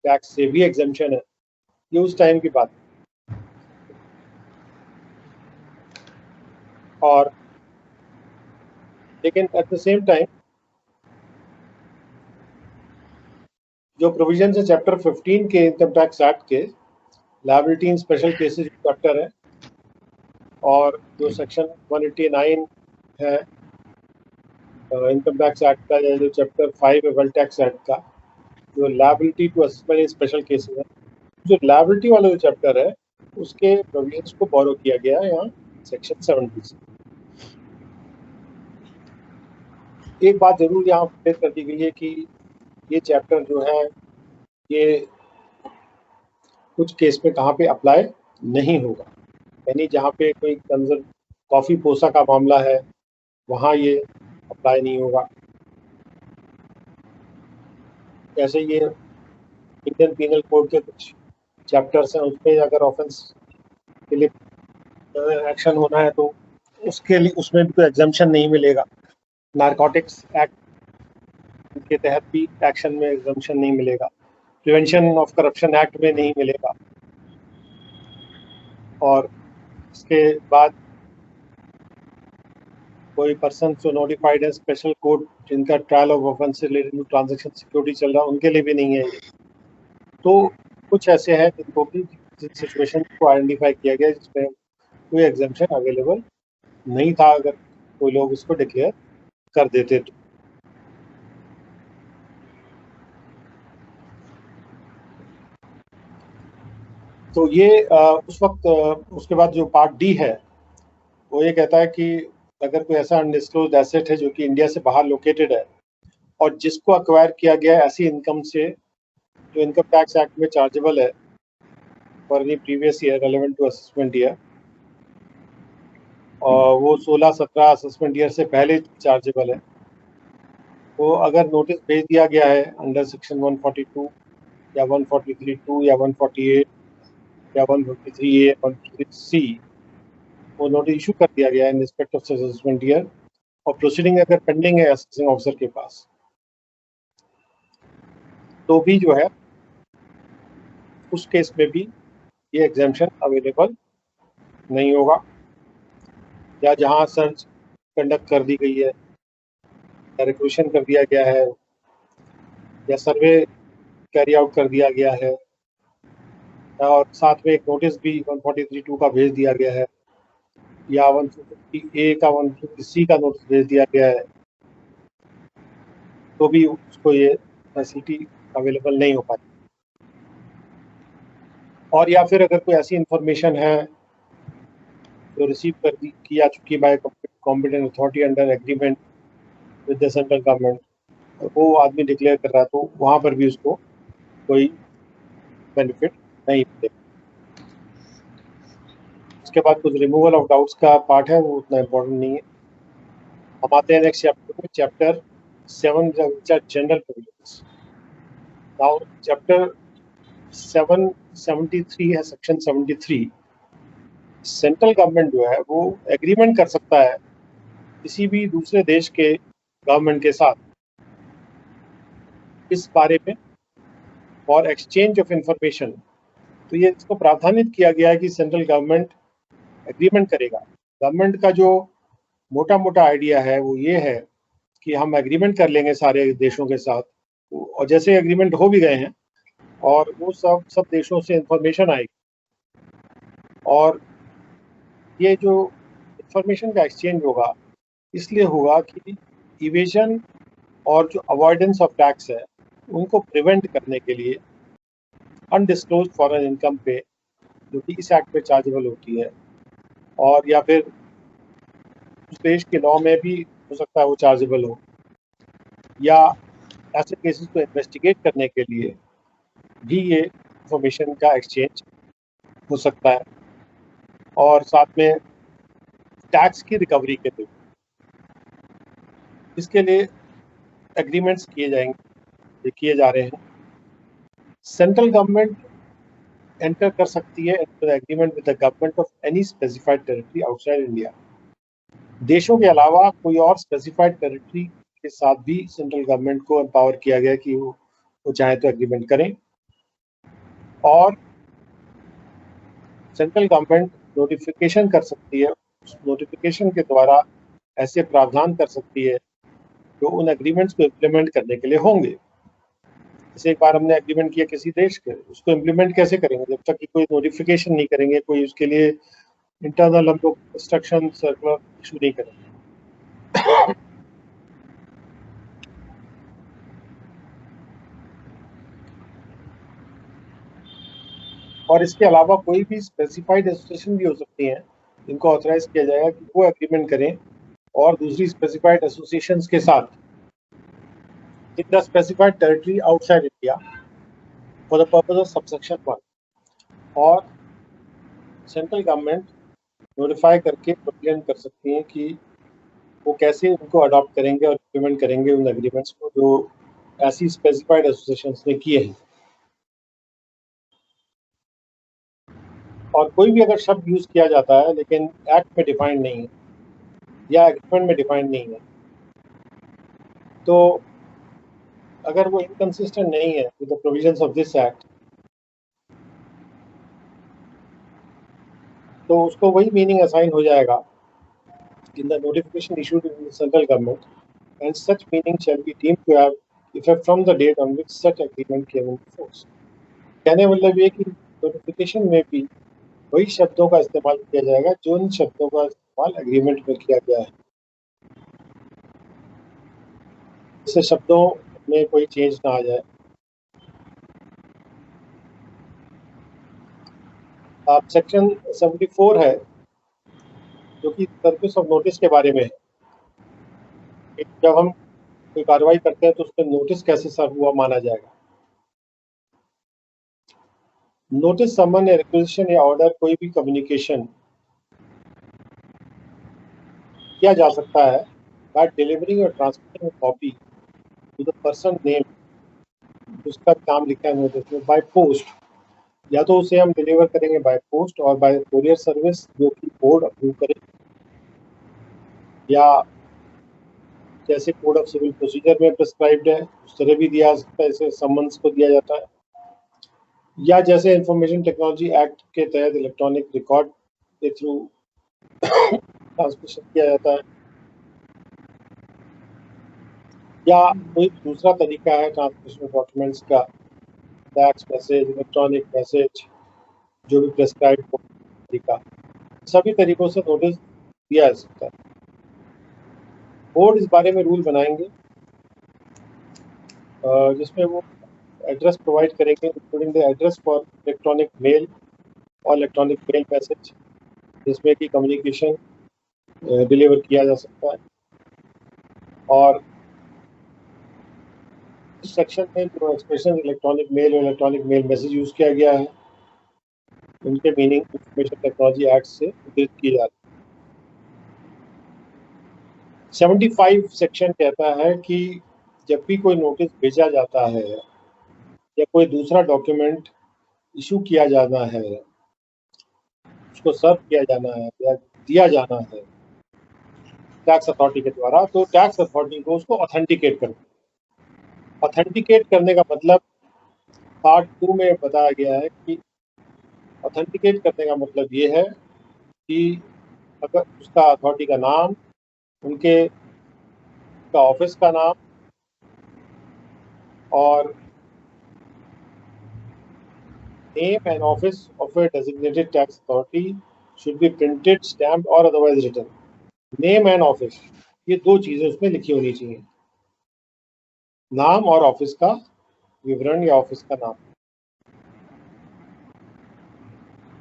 टैक्स से भी एग्जम्पशन है। ये उस टाइम की बात है। और लेकिन एट द सेम टाइम जो प्रोविजन है चैप्टर 15 के इनकम टैक्स एक्ट के लायबिलिटी इन स्पेशल केसेस चैप्टर है और जो सेक्शन 189 है इनकम टैक्स एक्ट का या जो चैप्टर 5 है वेल्थ टैक्स एक्ट का, जो liability to assessment in special cases है, जो लायबिलिटी वाला जो चैप्टर है उसके प्रोविजंस को फॉलो किया गया है यहाँ सेक्शन 70 से। एक बात जरूर यहाँ क्लियर कर दी गई है कि ये चैप्टर जो है ये कुछ केस में कहाँ पे अप्लाई नहीं होगा। यानी जहाँ पे कोई कंजर्व कॉफ़ी पोसा का मामला है वहाँ ये अप्लाई नहीं होगा। जैसे ये इंडियन पीनल कोड के कुछ चैप्टर्स हैं, उसमें अगर ऑफेंस के लिए एक्शन होना है तो उसके लिए उसमें भी कोई एग्जम्पशन नहीं मिलेगा। नारकोटिक्स एक्ट के तहत भी एक्शन में एग्जम्पशन नहीं मिलेगा, प्रिवेंशन ऑफ करप्शन एक्ट में नहीं मिलेगा। और इसके बाद कोई पर्सन जो नोटिफाइड है स्पेशल कोर्ट जिनका trial of offence related to transaction security चल रहा है उनके लिए भी नहीं है ये। तो कुछ ऐसे हैं जिनको भी जिन सिचुएशन को आइडेंटिफाई किया गया जिसमें कोई एग्जम्पशन अवेलेबल नहीं था, अगर कोई लोग इसको डिक्लेयर कर देते तो ये उस वक्त उसके बाद जो पार्ट डी है वो ये कहता है कि अगर कोई ऐसा अनडिस्क्लोज्ड एसेट है जो कि इंडिया से बाहर लोकेटेड है और जिसको अक्वायर किया गया है ऐसी इनकम से जो इनकम टैक्स एक्ट में चार्जेबल है for any previous year relevant to assessment year, और वो 16-17 असेसमेंट ईयर से पहले चार्जेबल है, तो अगर नोटिस भेज दिया गया है अंडर सेक्शन 142 या 143(2) या 148 या 153A 153C, वो नोटिस इशू कर दिया गया है in respect of assessment year और प्रोसीडिंग अगर पेंडिंग है असेसिंग ऑफिसर के पास, तो भी जो है उस केस में भी ये एग्जाम्पशन अवेलेबल नहीं होगा। या जहां सर्च कंडक्ट कर दी गई है या रिक्वेशन कर दिया गया है या सर्वे कैरी आउट कर दिया गया है और साथ में एक नोटिस भी 143(2) का भेज दिया गया है या 150A का 150C का नोटिस भेज दिया गया है, तो भी उसको ये फैसिलिटी अवेलेबल नहीं हो पाती। और या फिर अगर कोई ऐसी इंफॉर्मेशन है जो रिसीव की जा चुकी bye competent authority under agreement with the central government, वो आदमी डिक्लेयर कर रहा है तो वहाँ पर भी उसको कोई बेनिफिट नहीं मिलेगा। उसके बाद कुछ रिमूवल ऑफ डाउट्स का पार्ट है, वो उतना इम्पोर्टेंट नहीं है। हम आते हैं नेक्स्ट चैप्टर में, chapter 7 general privileges. Now chapter 773 है, सेक्शन 73। सेंट्रल गवर्नमेंट जो है वो एग्रीमेंट कर सकता है किसी भी दूसरे देश के गवर्नमेंट के साथ इस बारे में और एक्सचेंज ऑफ इंफॉर्मेशन। तो ये इसको प्रावधानित किया गया है कि सेंट्रल गवर्नमेंट एग्रीमेंट करेगा। गवर्नमेंट का जो मोटा मोटा आइडिया है वो ये है कि हम एग्रीमेंट कर लेंगे सारे देशों के साथ, और जैसे एग्रीमेंट हो भी गए हैं और वो सब देशों से इंफॉर्मेशन आएगी, और ये जो इंफॉर्मेशन का एक्सचेंज होगा इसलिए होगा कि इवेजन और जो अवॉइडेंस ऑफ टैक्स है उनको प्रिवेंट करने के लिए अनडिस्क्लोज्ड फॉरेन इनकम पे जो कि इस एक्ट पे चार्जेबल होती है और या फिर उस देश के लॉ में भी हो सकता है वो चार्जेबल हो, या ऐसे केसेस को इन्वेस्टिगेट करने के लिए भी ये इंफॉर्मेशन का एक्सचेंज हो सकता है, और साथ में टैक्स की रिकवरी के लिए इसके लिए एग्रीमेंट्स किए जा रहे हैं। सेंट्रल गवर्नमेंट एंटर कर सकती है into the agreement with the government of any specified territory outside India. देशों के अलावा कोई और स्पेसिफाइड टेरिटरी के साथ भी सेंट्रल गवर्नमेंट को एम्पावर किया गया कि वो चाहे तो एग्रीमेंट करें, और सेंट्रल गवर्नमेंट नोटिफिकेशन कर सकती है, उस नोटिफिकेशन के द्वारा ऐसे प्रावधान कर सकती है जो उन एग्रीमेंट्स को इम्प्लीमेंट करने के लिए होंगे। जैसे एक बार हमने एग्रीमेंट किया किसी देश के, उसको इम्प्लीमेंट कैसे करेंगे जब तक कि कोई नोटिफिकेशन नहीं करेंगे, कोई उसके लिए इंटरनल हम लोग इंस्ट्रक्शन सर्कुलर इशू नहीं करेंगे। और इसके अलावा कोई भी स्पेसिफाइड एसोसिएशन भी हो सकती हैं जिनको ऑथराइज किया जाएगा कि वो एग्रीमेंट करें और दूसरी स्पेसिफाइड एसोसिएशंस के साथ in the specified territory outside India for the purpose of subsection 1। और सेंट्रल गवर्नमेंट नोटिफाई करके प्रोविजन कर सकती हैं कि वो कैसे उनको अडॉप्ट करेंगे और इम्प्लीमेंट करेंगे उन एग्रीमेंट्स को जो ऐसी स्पेसिफाइड एसोसिएशंस ने किए हैं। और कोई भी अगर शब्द यूज किया जाता है लेकिन एक्ट में डिफाइंड नहीं है या एग्रीमेंट में डिफाइंड नहीं है, तो अगर वो इनकंसिस्टेंट नहीं है with the provisions of this act, तो उसको वही मीनिंग असाइन हो जाएगा in the notification issued in the central government, and such meaning shall be deemed to have effect from the date on which such agreement came into force. कहने मतलब ये कि notification में भी वही शब्दों का इस्तेमाल किया जाएगा जो उन शब्दों का इस्तेमाल एग्रीमेंट में किया गया है। इससे शब्दों में कोई चेंज ना आ जाए। अब सेक्शन 74 है जो कि सर्विस ऑफ नोटिस के बारे में है। जब हम कोई कार्रवाई करते हैं तो उसमें नोटिस कैसे सर्व हुआ माना जाएगा। नोटिस, समन या रिक्वेजिशन या ऑर्डर, कोई भी कम्युनिकेशन किया जा सकता है बाय डिलीवरिंग और transmitting copy to the person name, उसका नाम लिखा है नोटिस में, बाय पोस्ट, या तो उसे हम डिलीवर करेंगे बाय पोस्ट और बाय कोरियर सर्विस जो कि बोर्ड अप्रूव करे, या जैसे कोड ऑफ सिविल प्रोसीजर में प्रिस्क्राइब्ड है उस तरह भी दिया जा सकता है, इसे समन्स को दिया जाता है, या जैसे इंफॉर्मेशन टेक्नोलॉजी एक्ट के तहत इलेक्ट्रॉनिक रिकॉर्ड के थ्रू ट्रांसमिशन किया जाता है, या कोई दूसरा तरीका है ट्रांसमिशन डॉक्यूमेंट्स का, फैक्स मैसेज, इलेक्ट्रॉनिक मैसेज, जो भी प्रिस्क्राइब तरीका, सभी तरीकों से नोटिस दिया जा सकता है। बोर्ड इस बारे में रूल बनाएंगे जिसमें वो एड्रेस प्रोवाइड करेंगे, including the address for electronic mail और इलेक्ट्रॉनिक मेल मैसेज जिसमें कि कम्युनिकेशन डिलीवर किया जा सकता है। और इस सेक्शन में जो एक्सप्रेशन इलेक्ट्रॉनिक मेल और इलेक्ट्रॉनिक मेल मैसेज यूज किया गया है उनके मीनिंग इंफॉर्मेशन टेक्नोलॉजी एक्ट से उद्धृत की जाती है। 75 सेक्शन कहता है कि जब भी कोई नोटिस भेजा जाता है या कोई दूसरा डॉक्यूमेंट इशू किया जाना है, उसको सर्व किया जाना है या दिया जाना है टैक्स अथॉरिटी के द्वारा, तो टैक्स अथॉरिटी को उसको ऑथेंटिकेट करना। ऑथेंटिकेट करने का मतलब पार्ट 2 में बताया गया है कि ऑथेंटिकेट करने का मतलब ये है कि अगर उसका अथॉरिटी का नाम, उनके का ऑफिस का नाम और name and office of a designated tax authority should be printed, stamped or otherwise written. Name and office, ये दो चीजें उसमें लिखी होनी चाहिए, नाम और ऑफिस का विवरण या ऑफिस का नाम।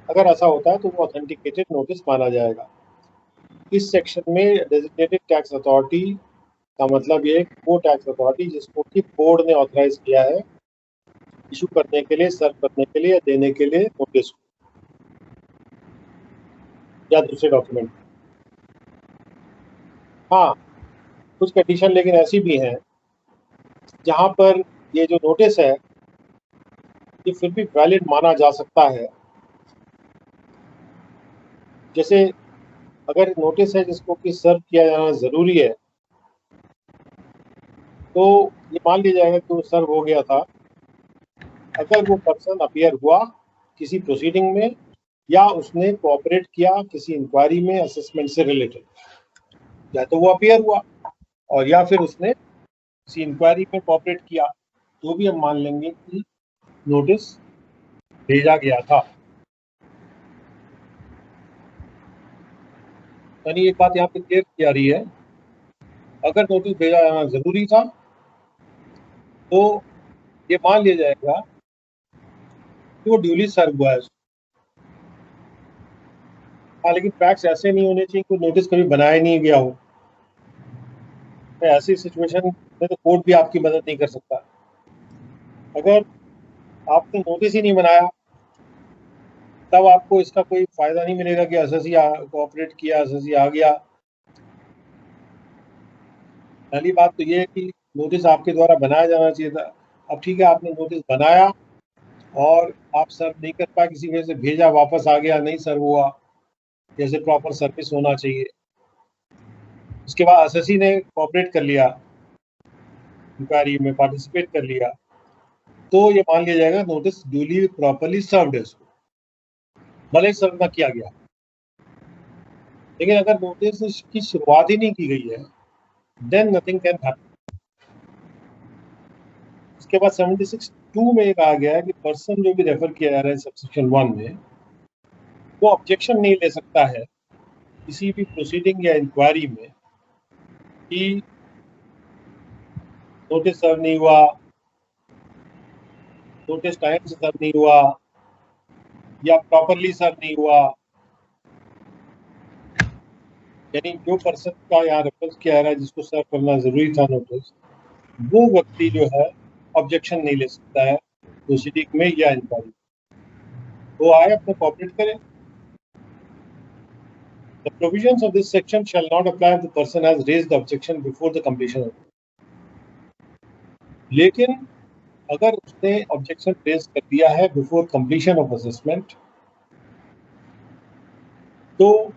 अगर ऐसा होता है तो वो ऑथेंटिकेटेड नोटिस माना जाएगा। इस सेक्शन में डेजिग्नेटेड टैक्स अथॉरिटी का मतलब ये वो टैक्स अथॉरिटी जिसको कि बोर्ड ने ऑथराइज किया है इशू करने के लिए, सर्व करने के लिए या देने के लिए नोटिस या दूसरे डॉक्यूमेंट। हाँ, कुछ कंडीशन लेकिन ऐसी भी हैं जहां पर ये जो नोटिस है ये फिर भी वैलिड माना जा सकता है। जैसे अगर नोटिस है जिसको कि सर्व किया जाना ज़रूरी है तो ये मान लिया जाएगा कि वो सर्व हो गया था अगर वो पर्सन अपीयर हुआ किसी प्रोसीडिंग में या उसने कोऑपरेट किया किसी इंक्वायरी में असेसमेंट से रिलेटेड, या तो वो अपीयर हुआ और या फिर उसने किसी इंक्वायरी में कोऑपरेट किया, तो भी हम मान लेंगे कि नोटिस भेजा गया था। यानी एक बात यहाँ पे क्लियर की जा रही है, अगर नोटिस भेजा जाना जरूरी था तो ये मान लिया जाएगा कि वो ड्यूली सर्व हुआ है। हाँ, लेकिन फैक्ट्स ऐसे नहीं होने चाहिए कि नोटिस कभी बनाया नहीं गया हो। तो ऐसी सिचुएशन में तो कोर्ट भी आपकी मदद नहीं कर सकता। अगर आपने नोटिस ही नहीं बनाया तब आपको इसका कोई फायदा नहीं मिलेगा कि एसएससी कोऑपरेट किया, एसएससी आ गया। पहली बात तो ये है कि नोटिस आपके द्वारा बनाया जाना चाहिए था। अब ठीक है, आपने नोटिस बनाया और आप सर्व नहीं कर पाए, किसी वजह से भेजा, वापस आ गया, नहीं सर्व हुआ जैसे प्रॉपर सर्विस होना चाहिए। उसके बाद एसएससी ने कोऑपरेट कर लिया, इंक्वायरी में पार्टिसिपेट कर लिया, तो ये मान लिया जाएगा नोटिस ड्यूली प्रॉपरली सर्व्ड है उसको, भले ही सर्व ना किया गया। लेकिन अगर नोटिस की शुरुआत ही नहीं की गई है, देन नथिंग कैन हैपन। उसके बाद 76(2) में कहा गया है कि पर्सन जो भी रेफर किया जा रहा है सबसेक्शन 1 में, वो ऑब्जेक्शन नहीं ले सकता है किसी भी प्रोसीडिंग या इंक्वायरी में कि नोटिस सर्व नहीं हुआ, नोटिस टाइम से सर्व नहीं हुआ, या प्रॉपरली सर्व नहीं हुआ। यानी जो पर्सन का यहाँ रेफरेंस किया जा रहा है, जिसको सर्व करना जरूरी था नोटिस, वो व्यक्ति जो है ऑब्जेक्शन नहीं ले सकता है प्रोसीडिंग में या इंक्वायरी। वो आए, अपने कोऑपरेट करें। The provisions of this section shall not apply if the person has raised the objection before the completion of it. लेकिन अगर उसने ऑब्जेक्शन रेज कर दिया है बिफोर कंप्लीशन ऑफ असेसमेंट, तो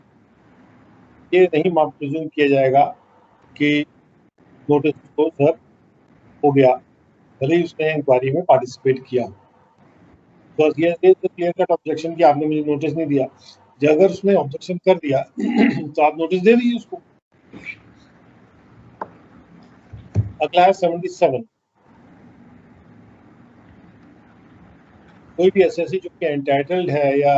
ये नहीं प्रिज्यूम किया जाएगा कि नोटिस को सर्व हो गया, भले ही उसने इंक्वायरी में पार्टिसिपेट किया। तो ये क्लियर कट ऑब्जेक्शन कि आपने मुझे नोटिस नहीं दिया। जब अगर उसने ऑब्जेक्शन कर दिया तो आप नोटिस दे दीजिए उसको। अगला है 77। कोई भी एसएससी जो कि एंटाइटल्ड है या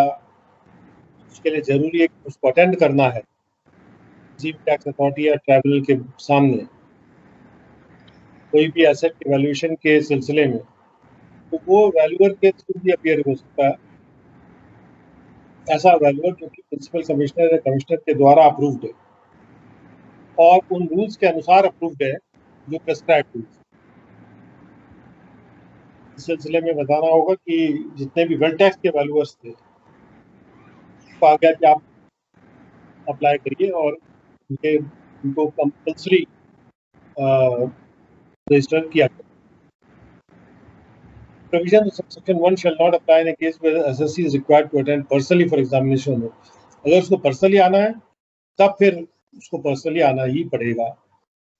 उसके लिए जरूरी है कि उसको अटेंड करना है किसी भी टैक्स अथॉरिटी या ट्राइब्यूनल के सामने कोई भी एसेट इवैल्यूएशन के सिलसिले में, तो वो वैल्यूअर के थ्रू भी अपीयर हो सकता है। ऐसा वैल्यूअर जो कि प्रिंसिपल कमिश्नर या कमिश्नर के द्वारा अप्रूव्ड है और उन रूल्स के अनुसार अप्रूव्ड है जो प्रेस्क्राइब्ड रूल्स। इस सिलसिले में बताना होगा कि जितने भी वेल्थ टैक्स के वैल्यूअर्स थे, तो आ गया कि आप अप्लाई करिए और उनको कंपल्सरी रजिस्टर किया गया। Provision of subsection 1 shall not apply in a case where the SSC is required to attend personally for examination. अगर उसको पर्सनली आना है तब फिर उसको पर्सनली आना ही पड़ेगा,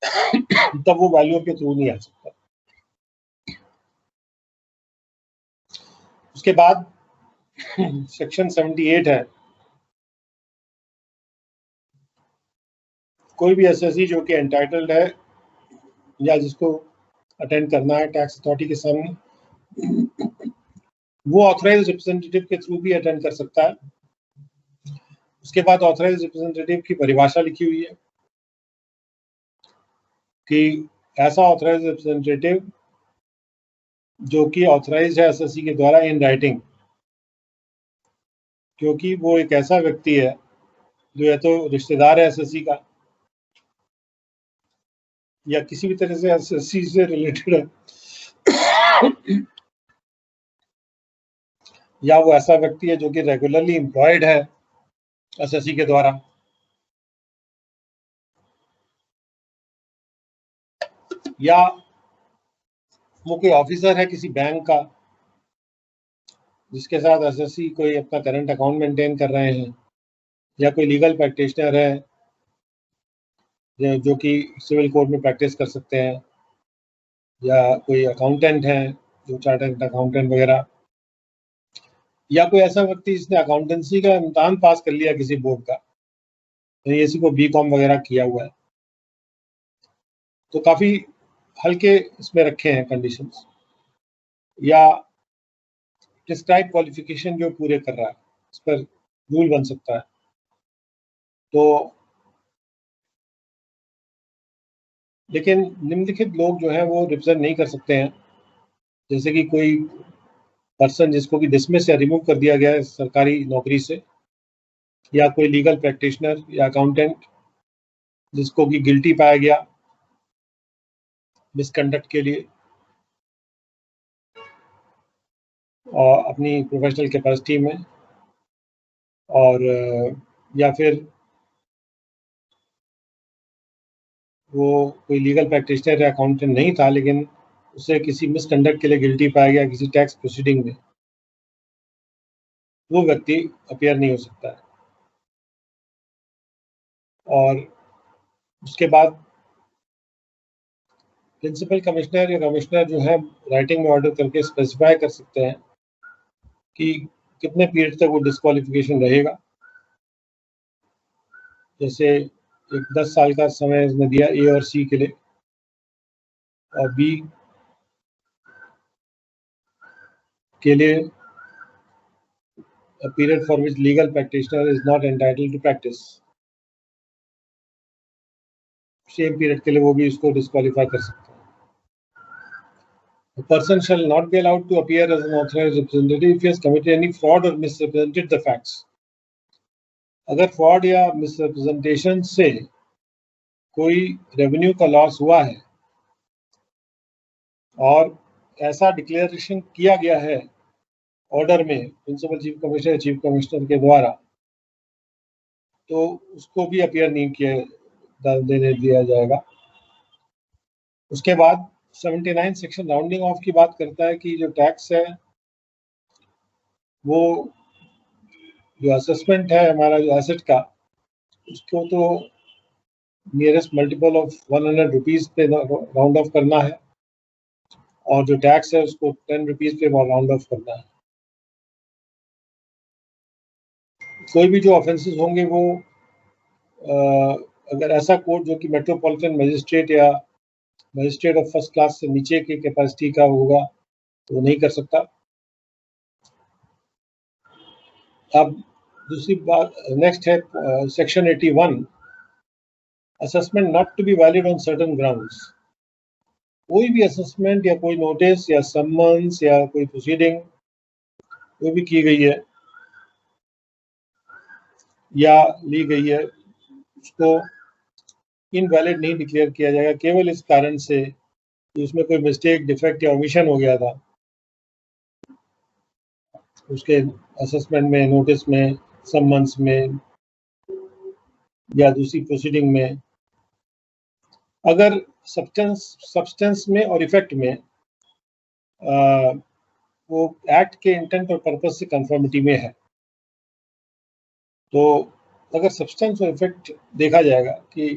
तब वो वैल्यूअर के थ्रू नहीं आ सकता। उसके बाद सेक्शन 78 है। कोई भी एसएससी जो कि एंटाइटल्ड है या जिसको अटेंड करना है टैक्स अथॉरिटी के सामने, वो ऑथराइज रिप्रेजेंटेटिव के थ्रू भी अटेंड कर सकता है। उसके बाद ऑथराइज रिप्रेजेंटेटिव की परिभाषा लिखी हुई है कि ऐसा ऑथराइज रिप्रेजेंटेटिव जो कि ऑथराइज है एसएससी के द्वारा इन राइटिंग, क्योंकि वो एक ऐसा व्यक्ति है जो या तो रिश्तेदार है एसएससी का या किसी भी तरह से एसएससी से रिलेटेड है, या वो ऐसा व्यक्ति है जो कि रेगुलरली एम्प्लॉयड है एसएससी के द्वारा, या वो कोई ऑफिसर है किसी बैंक का जिसके साथ एसएससी कोई अपना करंट अकाउंट मेंटेन कर रहे हैं, या कोई लीगल प्रैक्टिशनर है जो कि सिविल कोर्ट में प्रैक्टिस कर सकते हैं, या कोई अकाउंटेंट है जो चार्टर्ड अकाउंटेंट वगैरह, या कोई ऐसा व्यक्ति जिसने अकाउंटेंसी का इम्तिहान पास कर लिया किसी बोर्ड का, यानी किसी को बीकॉम वगैरह किया हुआ है। तो काफी हल्के इसमें रखे हैं कंडीशंस, या प्रिस्क्राइब क्वालिफिकेशन जो पूरे कर रहा है इस पर रूल बन सकता है। तो लेकिन निम्नलिखित लोग जो है वो रिप्रेजेंट नहीं कर सकते हैं, जैसे कि कोई पर्सन जिसको कि डिसमिस या रिमूव कर दिया गया है सरकारी नौकरी से, या कोई लीगल प्रैक्टिशनर या अकाउंटेंट जिसको कि गिल्टी पाया गया मिसकंडक्ट के लिए और अपनी प्रोफेशनल कैपेसिटी में, और या फिर वो कोई लीगल प्रैक्टिशनर या अकाउंटेंट नहीं था, लेकिन उसे किसी मिसकंडक्ट के लिए गिल्टी पाया गया किसी टैक्स प्रोसीडिंग में, वो व्यक्ति अपीयर नहीं हो सकता है। और उसके बाद प्रिंसिपल कमिश्नर या कमिश्नर जो है राइटिंग में ऑर्डर करके स्पेसिफाई कर सकते हैं कि कितने पीरियड तक वो डिस्क्वालिफिकेशन रहेगा। जैसे एक 10 साल का समय इसमें दिया ए और सी के लिए, और बी के लिए a period for which legal practitioner is not entitled to practice, same period के लिए वो भी इसको डिस्क्वालीफाई कर सकता है। A person shall not be allowed to appear as an authorized representative if he has committed any fraud or misrepresented the facts. अगर fraud या मिसरिप्रेजेंटेशन से कोई रेवेन्यू का लॉस हुआ है और ऐसा डिक्लेरेशन किया गया है ऑर्डर में principal chief commissioner chief commissioner के द्वारा, तो उसको भी अपीयर नहीं किया देने दिया जाएगा। उसके बाद 79 सेक्शन राउंडिंग ऑफ की बात करता है कि जो टैक्स है वो जो असेसमेंट है हमारा जो एसेट का, उसको तो नियरेस्ट मल्टीपल ऑफ 100 रुपीज पे राउंड ऑफ करना है, और जो टैक्स है उसको 10 रुपीज पे राउंड ऑफ करना है। कोई भी जो ऑफेंसेस होंगे वो अगर ऐसा कोर्ट जो कि मेट्रोपॉलिटन मजिस्ट्रेट या मजिस्ट्रेट ऑफ फर्स्ट क्लास से नीचे की कैपेसिटी का होगा तो वो नहीं कर सकता। अब दूसरी बात नेक्स्ट है section 81, assessment not to be valid on certain grounds. कोई भी असेसमेंट या कोई नोटिस या समन्स या कोई प्रोसीडिंग कोई भी की गई है या ली गई है, उसको इनवैलिड नहीं डिक्लेयर किया जाएगा केवल इस कारण से कि उसमें कोई मिस्टेक, डिफेक्ट या ओमिशन हो गया था उसके असेसमेंट में, नोटिस में, समन्स में या दूसरी प्रोसीडिंग में। अगर सब्सटेंस में और इफेक्ट में वो एक्ट के इंटेंट और पर्पस से कंफर्मिटी में है, तो अगर सब्सटेंस और इफेक्ट देखा जाएगा कि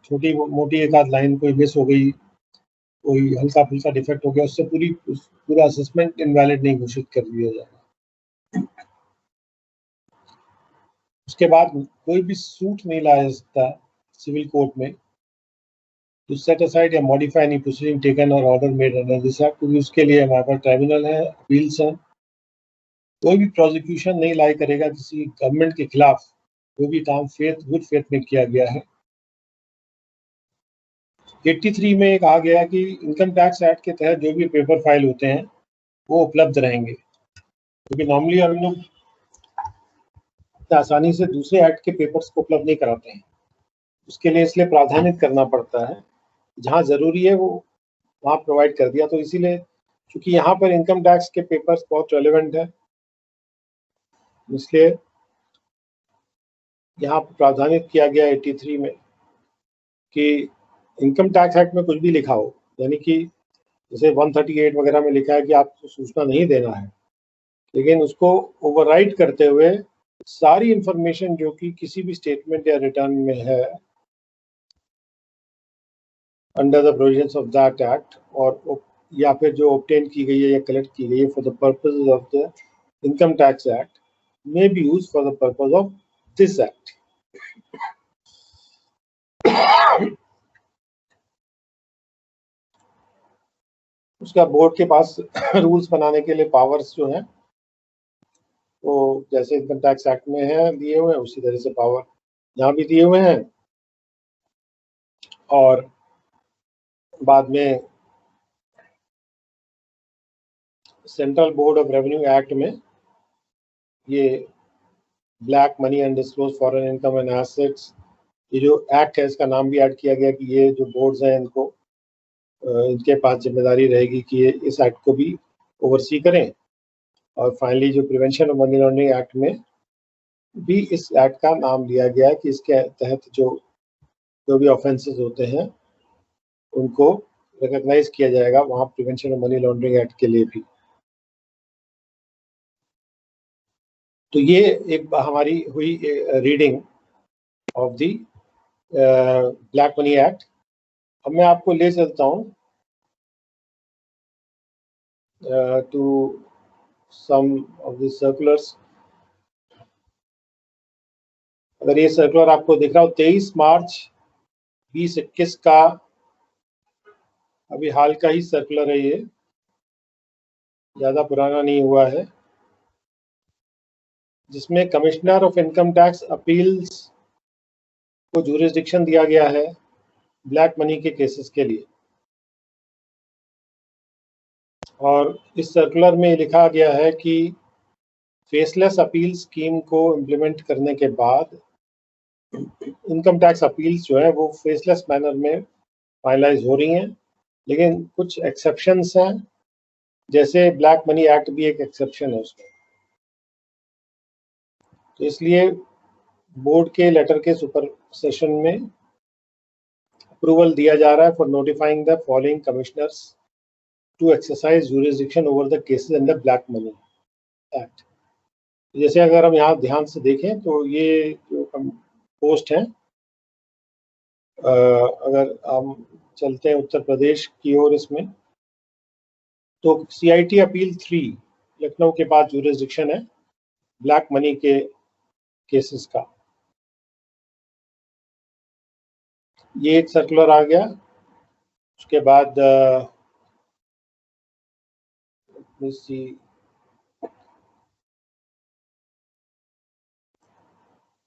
छोटी मोटी एक आध लाइन कोई मिस हो गई, कोई हल्का फुल्का डिफेक्ट हो गया, उससे पूरा असेसमेंट इनवैलिड नहीं घोषित कर दिया जाएगा। उसके बाद कोई भी सूट नहीं लाया जा सकता सिविल कोर्ट में to set aside या modify any proceeding taken or order made under this act, क्योंकि उसके लिए हमारे पास ट्राइब्यूनल है, अपील्स हैं। कोई भी प्रोसिक्यूशन नहीं लाई करेगा किसी गवर्नमेंट के खिलाफ, कोई भी काम गुड फेथ में किया गया है। 83 में कहा गया कि इनकम टैक्स एक्ट के तहत जो भी पेपर फाइल होते हैं वो उपलब्ध रहेंगे, क्योंकि नॉर्मली हम लोग आसानी से दूसरे एक्ट के पेपर्स को उपलब्ध नहीं कराते हैं। उसके लिए इसलिए प्रावधानित करना पड़ता है, जहाँ जरूरी है वो वहाँ प्रोवाइड कर दिया। तो इसीलिए क्योंकि यहाँ पर इनकम टैक्स के पेपर्स बहुत रेलेवेंट है, इसलिए यहाँ प्रावधानित किया गया 83 में कि इनकम टैक्स एक्ट में कुछ भी लिखा हो, यानी कि जैसे 138 वगैरह में लिखा है कि आपको सूचना नहीं देना है, लेकिन उसको ओवरराइड करते हुए सारी इंफॉर्मेशन जो कि किसी भी स्टेटमेंट या रिटर्न में है under the provisions of that act, और या फिर जो ऑब्टेन की गई है या कलेक्ट की गई है for the purpose of the income tax act may be used for the purpose of this act. उसका बोर्ड के पास रूल्स बनाने के लिए पावर्स जो हैं वो जैसे इनकम टैक्स एक्ट में है दिए हुए हैं, उसी तरह से पावर यहाँ भी दिए हुए हैं। और बाद में central board of revenue act में ये black money undisclosed foreign income and assets, ये जो एक्ट है इसका नाम भी ऐड किया गया कि ये जो बोर्ड्स हैं इनको इनके पास जिम्मेदारी रहेगी कि ये इस एक्ट को भी ओवरसी करें। और फाइनली जो prevention of money laundering act में भी इस एक्ट का नाम लिया गया है कि इसके तहत जो भी ऑफेंसेस होते हैं उनको रिकॉग्नाइज किया जाएगा वहाँ prevention of money laundering act के लिए भी। तो ये एक हमारी हुई reading of the black money act. अब मैं आपको ले चलता हूँ to some of the circulars. अगर ये सर्कुलर आपको दिख रहा हो 23 मार्च 2021 का, अभी हाल का ही सर्कुलर है, ये ज़्यादा पुराना नहीं हुआ है, जिसमें commissioner of income tax appeals को ज्यूरिसडिक्शन दिया गया है ब्लैक मनी के केसेस के लिए। और इस सर्कुलर में लिखा गया है कि फेसलेस अपील स्कीम को इम्प्लीमेंट करने के बाद इनकम टैक्स अपील्स जो है वो फेसलेस मैनर में फाइनलाइज हो रही हैं, लेकिन कुछ एक्सेप्शंस हैं, जैसे ब्लैक मनी एक्ट भी एक एक्सेप्शन है उसमें। तो इसलिए बोर्ड के लेटर के सुपर सेशन में अप्रूवल दिया जा रहा है for notifying the following commissioners to exercise jurisdiction over the cases under black money act. जैसे अगर हम यहाँ ध्यान से देखें तो ये जो पोस्ट हैं, अगर हम चलते हैं उत्तर प्रदेश की ओर इसमें, तो CIT अपील 3 लखनऊ के बाद ज्यूरिसडिक्शन है ब्लैक मनी के केसेस का। ये एक सर्कुलर आ गया। उसके बाद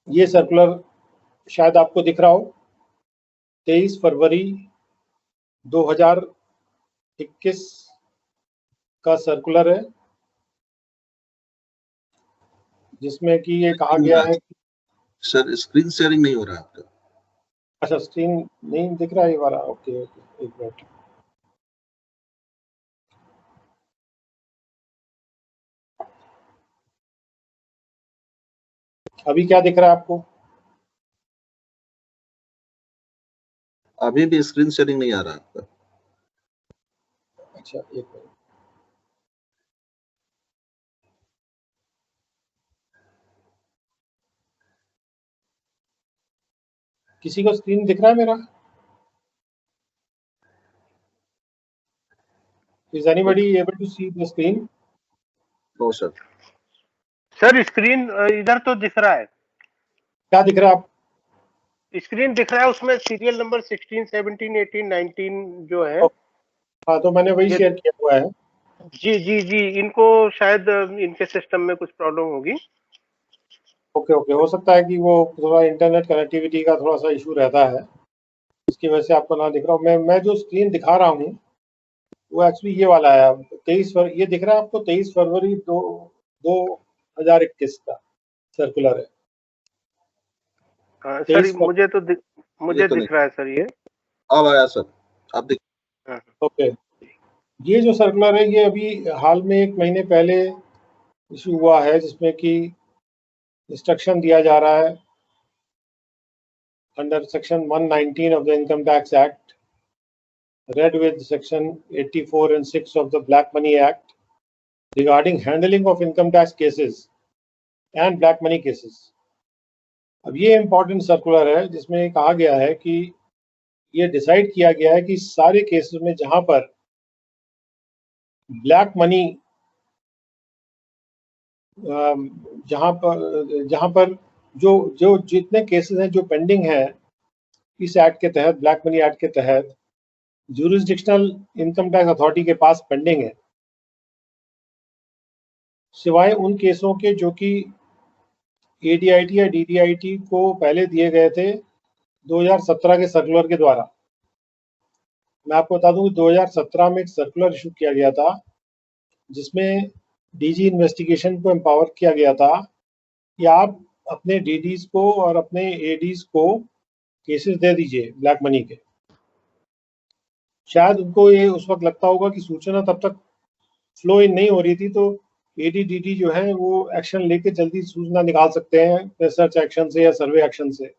ये सर्कुलर शायद आपको दिख रहा हो, 23 फरवरी 2021 का सर्कुलर है, जिसमें कि ये कहा गया है। सर स्क्रीन शेयरिंग नहीं हो रहा है आपका? अच्छा, स्क्रीन नहीं दिख रहा है ये वाला? ओके ओके, एक मिनट। अभी क्या दिख रहा है आपको? अभी भी स्क्रीन शेयरिंग नहीं आ रहा आपका। अच्छा, एक मिनट। किसी को स्क्रीन दिख रहा है मेरा? Is anybody able to see the screen? No sir. Sir screen इधर तो दिख रहा है। क्या दिख रहा है आप? स्क्रीन दिख रहा है, उसमें सीरियल नंबर 16, 17, 18, 19 जो है। हाँ, तो मैंने वही शेयर किया हुआ है। जी जी जी, इनको शायद इनके सिस्टम में कुछ प्रॉब्लम होगी। ओके ओके, हो सकता है कि वो थोड़ा इंटरनेट कनेक्टिविटी का थोड़ा सा इशू रहता है, इसकी वजह से आपको ना दिख रहा हूँ। मैं जो स्क्रीन दिखा रहा हूँ वो एक्चुअली ये वाला है। 23 ये दिख रहा है आपको? 23 फरवरी 2021 का सर्कुलर है। सर मुझे दिख रहा है सर ये। अब आया सर, आप दिख। ओके, ये जो सर्कुलर है ये अभी हाल में 1 महीने पहले इशू हुआ है, जिसमें कि इंस्ट्रक्शन दिया जा रहा है under section 119 of the Income Tax Act, read with section 84 and 6 of the Black Money Act regarding handling of income tax cases and black money cases। अब ये इम्पोर्टेंट सर्कुलर है जिसमें कहा गया है कि ये डिसाइड किया गया है कि सारे केसेस में जहां पर ब्लैक मनी, जहां पर जो जो जितने केसेस हैं जो पेंडिंग है इस एक्ट के तहत, ब्लैक मनी एक्ट के तहत, ज्यूरिसडिक्शनल इनकम टैक्स अथॉरिटी के पास पेंडिंग है, सिवाय उन केसों के जो कि ADIT या DDIT को पहले दिए गए थे 2017 के सर्कुलर के द्वारा। मैं आपको बता दूं कि 2017 में एक सर्कुलर इशू किया गया था जिसमें DG इन्वेस्टिगेशन को एम्पावर किया गया था कि आप अपने DDs को और अपने ADs को केसेस दे दीजिए ब्लैक मनी के। शायद उनको ये उस वक्त लगता होगा कि सूचना तब तक फ्लो इन नहीं हो रही थी, तो ADDD जो है वो एक्शन लेके जल्दी सूचना निकाल सकते हैं रिसर्च एक्शन से या सर्वे एक्शन से,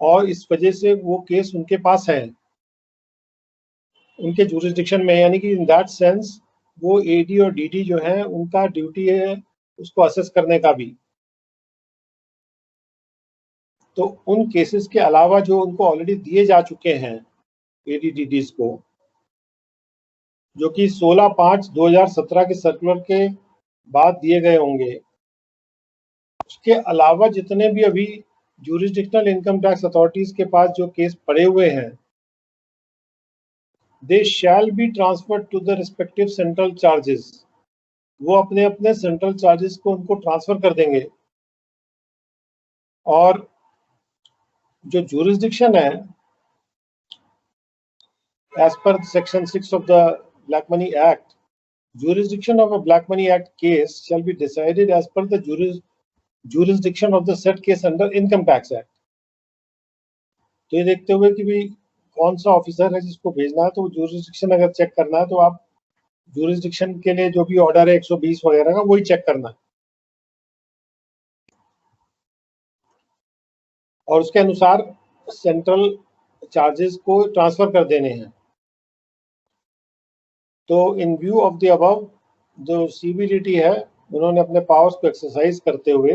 और इस वजह से वो केस उनके पास है, उनके जुरिस्डिक्शन में, यानी कि इन दैट सेंस वो AD और DD जो है उनका ड्यूटी है उसको असेस करने का भी। तो उन केसेस के अलावा जो उनको ऑलरेडी दिए जा चुके हैं ADDDs को, जो कि 16/5/2017 के सर्कुलर के बाद दिए गए होंगे, उसके अलावा जितने भी अभी जुरिस्डिक्शनल इनकम टैक्स अथॉरिटीज के पास जो केस पड़े हुए हैं, they shall be transferred to the respective central charges. वो अपने अपने सेंट्रल चार्जेस को उनको ट्रांसफर कर देंगे, और जो जुरिस्डिक्शन है as per section 6 of the Black Money Act, jurisdiction of a Black Money Act case shall be decided as per the jurisdiction of the said case under Income Tax Act। तो ये देखते हुए कि भाई कौन सा officer है जिसको भेजना है, तो जुरिस्डिक्शन अगर चेक करना है तो आप जुरिस्डिक्शन के लिए जो भी ऑर्डर है 120 वगैरह का वही चेक करना है, और उसके अनुसार सेंट्रल चार्जेस को ट्रांसफर कर देने हैं। तो इन व्यू ऑफ द अबव जो CBDT है, उन्होंने अपने पावर्स को एक्सरसाइज करते हुए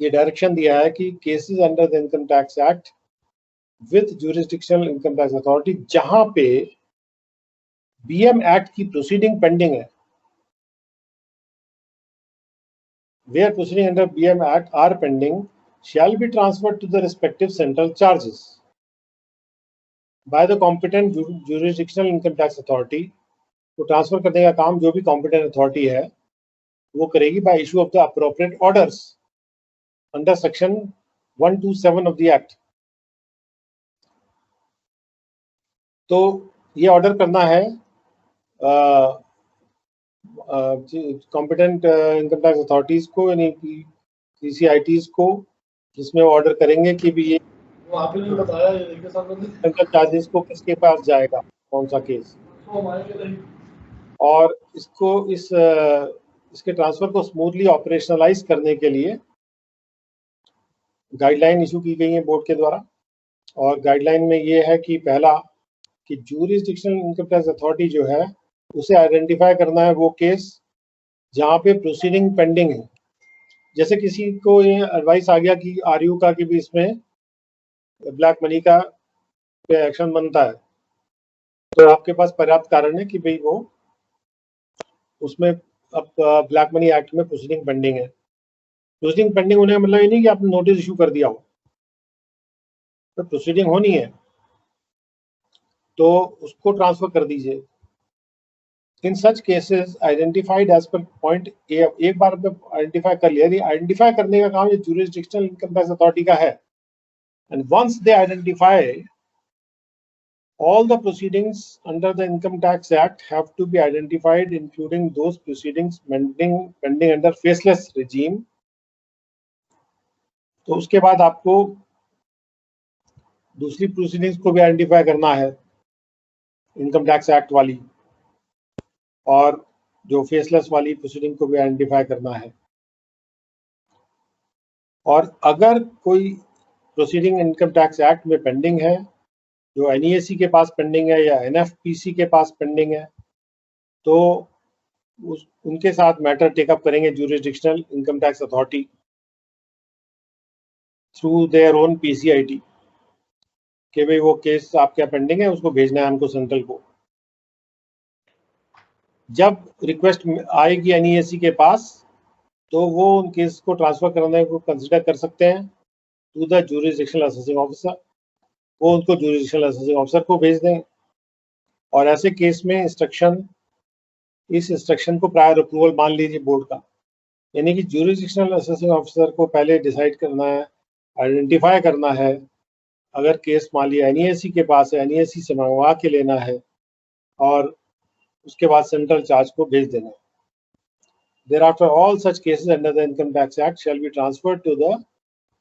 ये डायरेक्शन दिया है कि cases under the income tax act with jurisdictional income tax authority, जहां पे BM एक्ट की प्रोसीडिंग पेंडिंग है, where proceeding under BM Act are pending, shall be transferred to the respective central charges by the competent jurisdictional income tax authority। तो transfer करने का काम जो भी कॉम्पिटेंट अथॉरिटी है वो करेगी bye issue of the appropriate orders under section 127 of the act. तो ये ऑर्डर करना है कॉम्पिटेंट इनकम टैक्स अथॉरिटीज को, यानी कि CCITs को, जिसमें वो ऑर्डर करेंगे कि भी ये आपने जो बताया इनकम चार्जेस को किसके पास जाएगा, कौन सा केस, और इसको इसके ट्रांसफर को स्मूथली ऑपरेशनलाइज करने के लिए गाइडलाइन इशू की गई है बोर्ड के द्वारा। और गाइडलाइन में ये है कि पहला कि जुरिस्डिक्शनल इनकम टैक्स अथॉरिटी जो है उसे आइडेंटिफाई करना है वो केस जहाँ पे प्रोसीडिंग पेंडिंग है। जैसे किसी को ये एडवाइस आ गया कि RU का कि भी इसमें ब्लैक मनी का पे एक्शन बनता है, तो आपके पास पर्याप्त कारण है कि भाई वो उसमें अब ब्लैक मनी एक्ट में प्रोसीडिंग पेंडिंग है। प्रोसीडिंग पेंडिंग होने का मतलब ये नहीं कि आपने नोटिस इशू कर दिया हो, तो प्रोसीडिंग होनी है तो उसको ट्रांसफर कर दीजिए। In such cases identified as per point A, एक बार में आइडेंटिफाई कर लिया, यदि आइडेंटिफाई करने का काम ये जुरिस्डिक्शनल इनकम टैक्स अथॉरिटी का है, and once they identify all the proceedings under the Income Tax Act have to be identified, including those proceedings pending under faceless regime। तो उसके बाद आपको दूसरी प्रोसीडिंग्स को भी आइडेंटिफाई करना है इनकम टैक्स एक्ट वाली, और जो फेसलेस वाली प्रोसीडिंग को भी आइडेंटिफाई करना है। और अगर कोई प्रोसीडिंग इनकम टैक्स एक्ट में पेंडिंग है, जो NEAC के पास पेंडिंग है या NFPC के पास पेंडिंग है, तो उनके साथ मैटर टेकअप करेंगे jurisdictional income tax authority through their own PCIT कि भाई वो केस आपका पेंडिंग है, उसको भेजना है हमको सेंट्रल को। जब रिक्वेस्ट आएगी NEAC के पास तो वो उन केस को ट्रांसफर करने को कंसिडर कर सकते हैं to the jurisdictional assessing officer. वो उनको जुरिस्डिक्शनल असेसिंग ऑफिसर को भेज दें, और ऐसे केस में इस इंस्ट्रक्शन को प्रायर अप्रूवल मान लीजिए बोर्ड का, यानी कि जुरिस्डिक्शनल असेसिंग ऑफिसर को पहले डिसाइड करना है, आइडेंटिफाई करना है, अगर केस मान लिया NEAC के पास है NEAC से मंगवा के लेना है, और उसके बाद सेंट्रल चार्ज को भेज देना है। Thereafter, all such cases under the Income Tax Act shall be transferred to the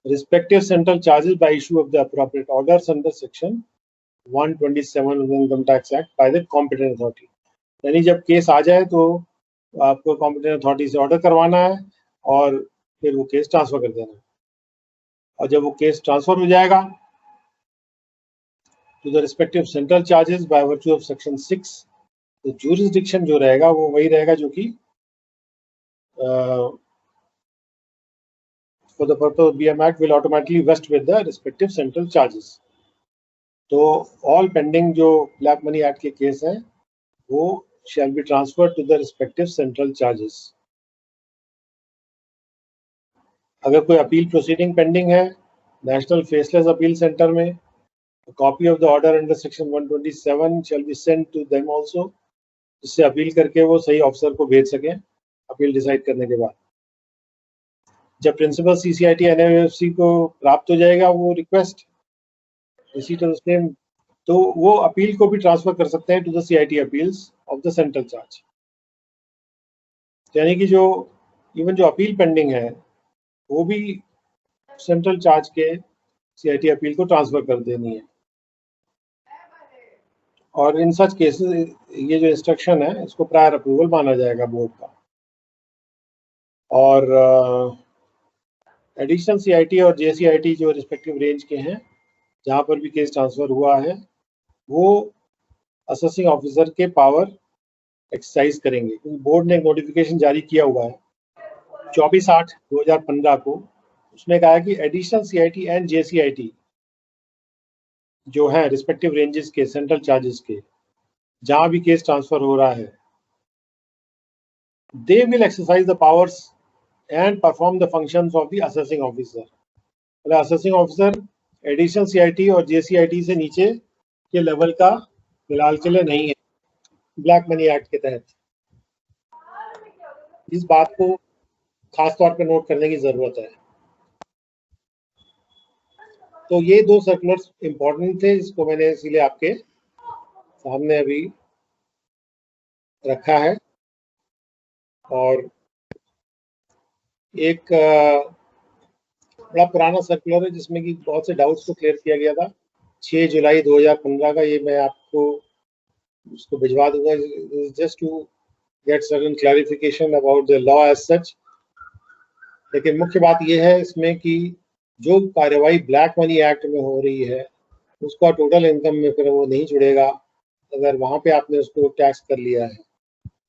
respective central charges by issue of the appropriate orders under section 127 of the Income Tax Act by the competent authority। यानी जब case आ जाए तो आपको competent authority से order करवाना है और फिर वो केस ट्रांसफर कर देना है। और जब वो केस ट्रांसफर हो जाएगा to the respective central charges by virtue of section 6, तो ज्यूरिसडिक्शन जो रहेगा वो वही रहेगा जो कि for the purpose of BM Act will automatically vest with the respective central charges. तो all pending जो ब्लैक मनी एक्ट के केस हैं वो shall be transferred to the respective central charges. अगर कोई अपील प्रोसीडिंग पेंडिंग है national faceless appeal centre में, copy of the order under section 127 shall be sent to them also, जिससे appeal करके वो सही ऑफिसर को भेज सकें अपील डिसाइड करने के बाद। जब प्रिंसिपल CCIT NFFC को प्राप्त हो जाएगा वो request receipt of the same, तो वो अपील को भी ट्रांसफर कर सकते हैं to the CIT appeals of the central charge. यानी कि जो इवन जो अपील पेंडिंग है वो भी सेंट्रल चार्ज के CIT अपील को ट्रांसफर कर देनी है। और इन सच केसेस ये जो इंस्ट्रक्शन है इसको प्रायर अप्रूवल माना जाएगा बोर्ड का। और एडिशनल CIT और JCIT जो रिस्पेक्टिव रेंज के हैं जहाँ पर भी केस ट्रांसफर हुआ है वो असेसिंग ऑफिसर के पावर एक्सरसाइज करेंगे, क्योंकि बोर्ड ने एक नोटिफिकेशन जारी किया हुआ है 24/8/2015 को। उसमें कहा है कि एडिशनल CIT एंड JCIT जो है रिस्पेक्टिव रेंजेस के सेंट्रल चार्जेस के जहाँ भी केस ट्रांसफर हो रहा है, they will exercise the powers and perform the functions of the assessing officer. मतलब assessing officer एडिशनल CIT और JCIT से नीचे के लेवल का फिलहाल के लिए नहीं है ब्लैक मनी एक्ट के तहत। इस बात को खास तौर पर नोट करने की जरूरत है। तो ये दो सर्कुलर्स इंपॉर्टेंट थे जिसको मैंने इसीलिए आपके सामने अभी रखा है। और एक बड़ा पुराना सर्कुलर है जिसमें कि बहुत से डाउट्स को क्लियर किया गया था 6 जुलाई 2015 का। ये मैं आपको उसको भिजवा दूंगा just to get certain clarification about the law as such. लेकिन मुख्य बात यह है इसमें कि जो कार्रवाई ब्लैक मनी एक्ट में हो रही है उसका टोटल इनकम में फिर वो नहीं जुड़ेगा अगर वहां पे आपने उसको टैक्स कर लिया है।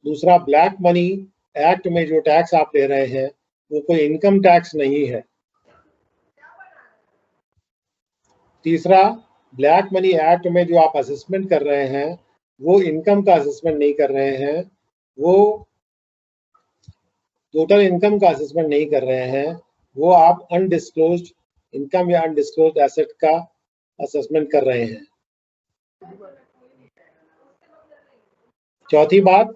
दूसरा, ब्लैक मनी एक्ट में जो टैक्स आप ले रहे हैं वो कोई इनकम टैक्स नहीं है। तीसरा, ब्लैक मनी एक्ट में जो आप असेसमेंट कर रहे हैं वो इनकम का असेसमेंट नहीं कर रहे हैं, वो टोटल इनकम का असेसमेंट नहीं कर रहे हैं, वो आप अनडिस्क्लोज्ड इनकम या अनडिस्क्लोज्ड एसेट का असेसमेंट कर रहे हैं। चौथी बात,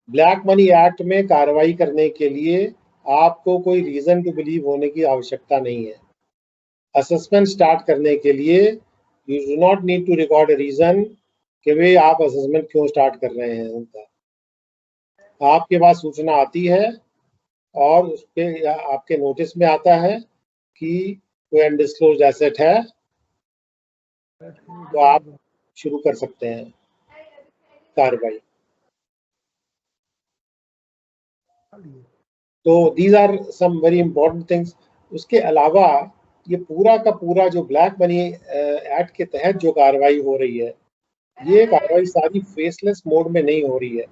ब्लैक मनी एक्ट में कार्रवाई करने के लिए आपको कोई रीजन टू बिलीव होने की आवश्यकता नहीं है। असेसमेंट स्टार्ट करने के लिए you do not need to record a reason कि वे आप असेसमेंट क्यों स्टार्ट कर रहे हैं। उनका आपके पास सूचना आती है और उस पर आपके नोटिस में आता है कि कोई अनडिस्क्लोज्ड एसेट है तो आप शुरू कर सकते हैं कार्रवाई। तो these are some very important things. उसके अलावा ये पूरा का पूरा जो ब्लैक मनी एक्ट के तहत जो कार्रवाई हो रही है ये कार्रवाई सारी फेसलेस मोड में नहीं हो रही है,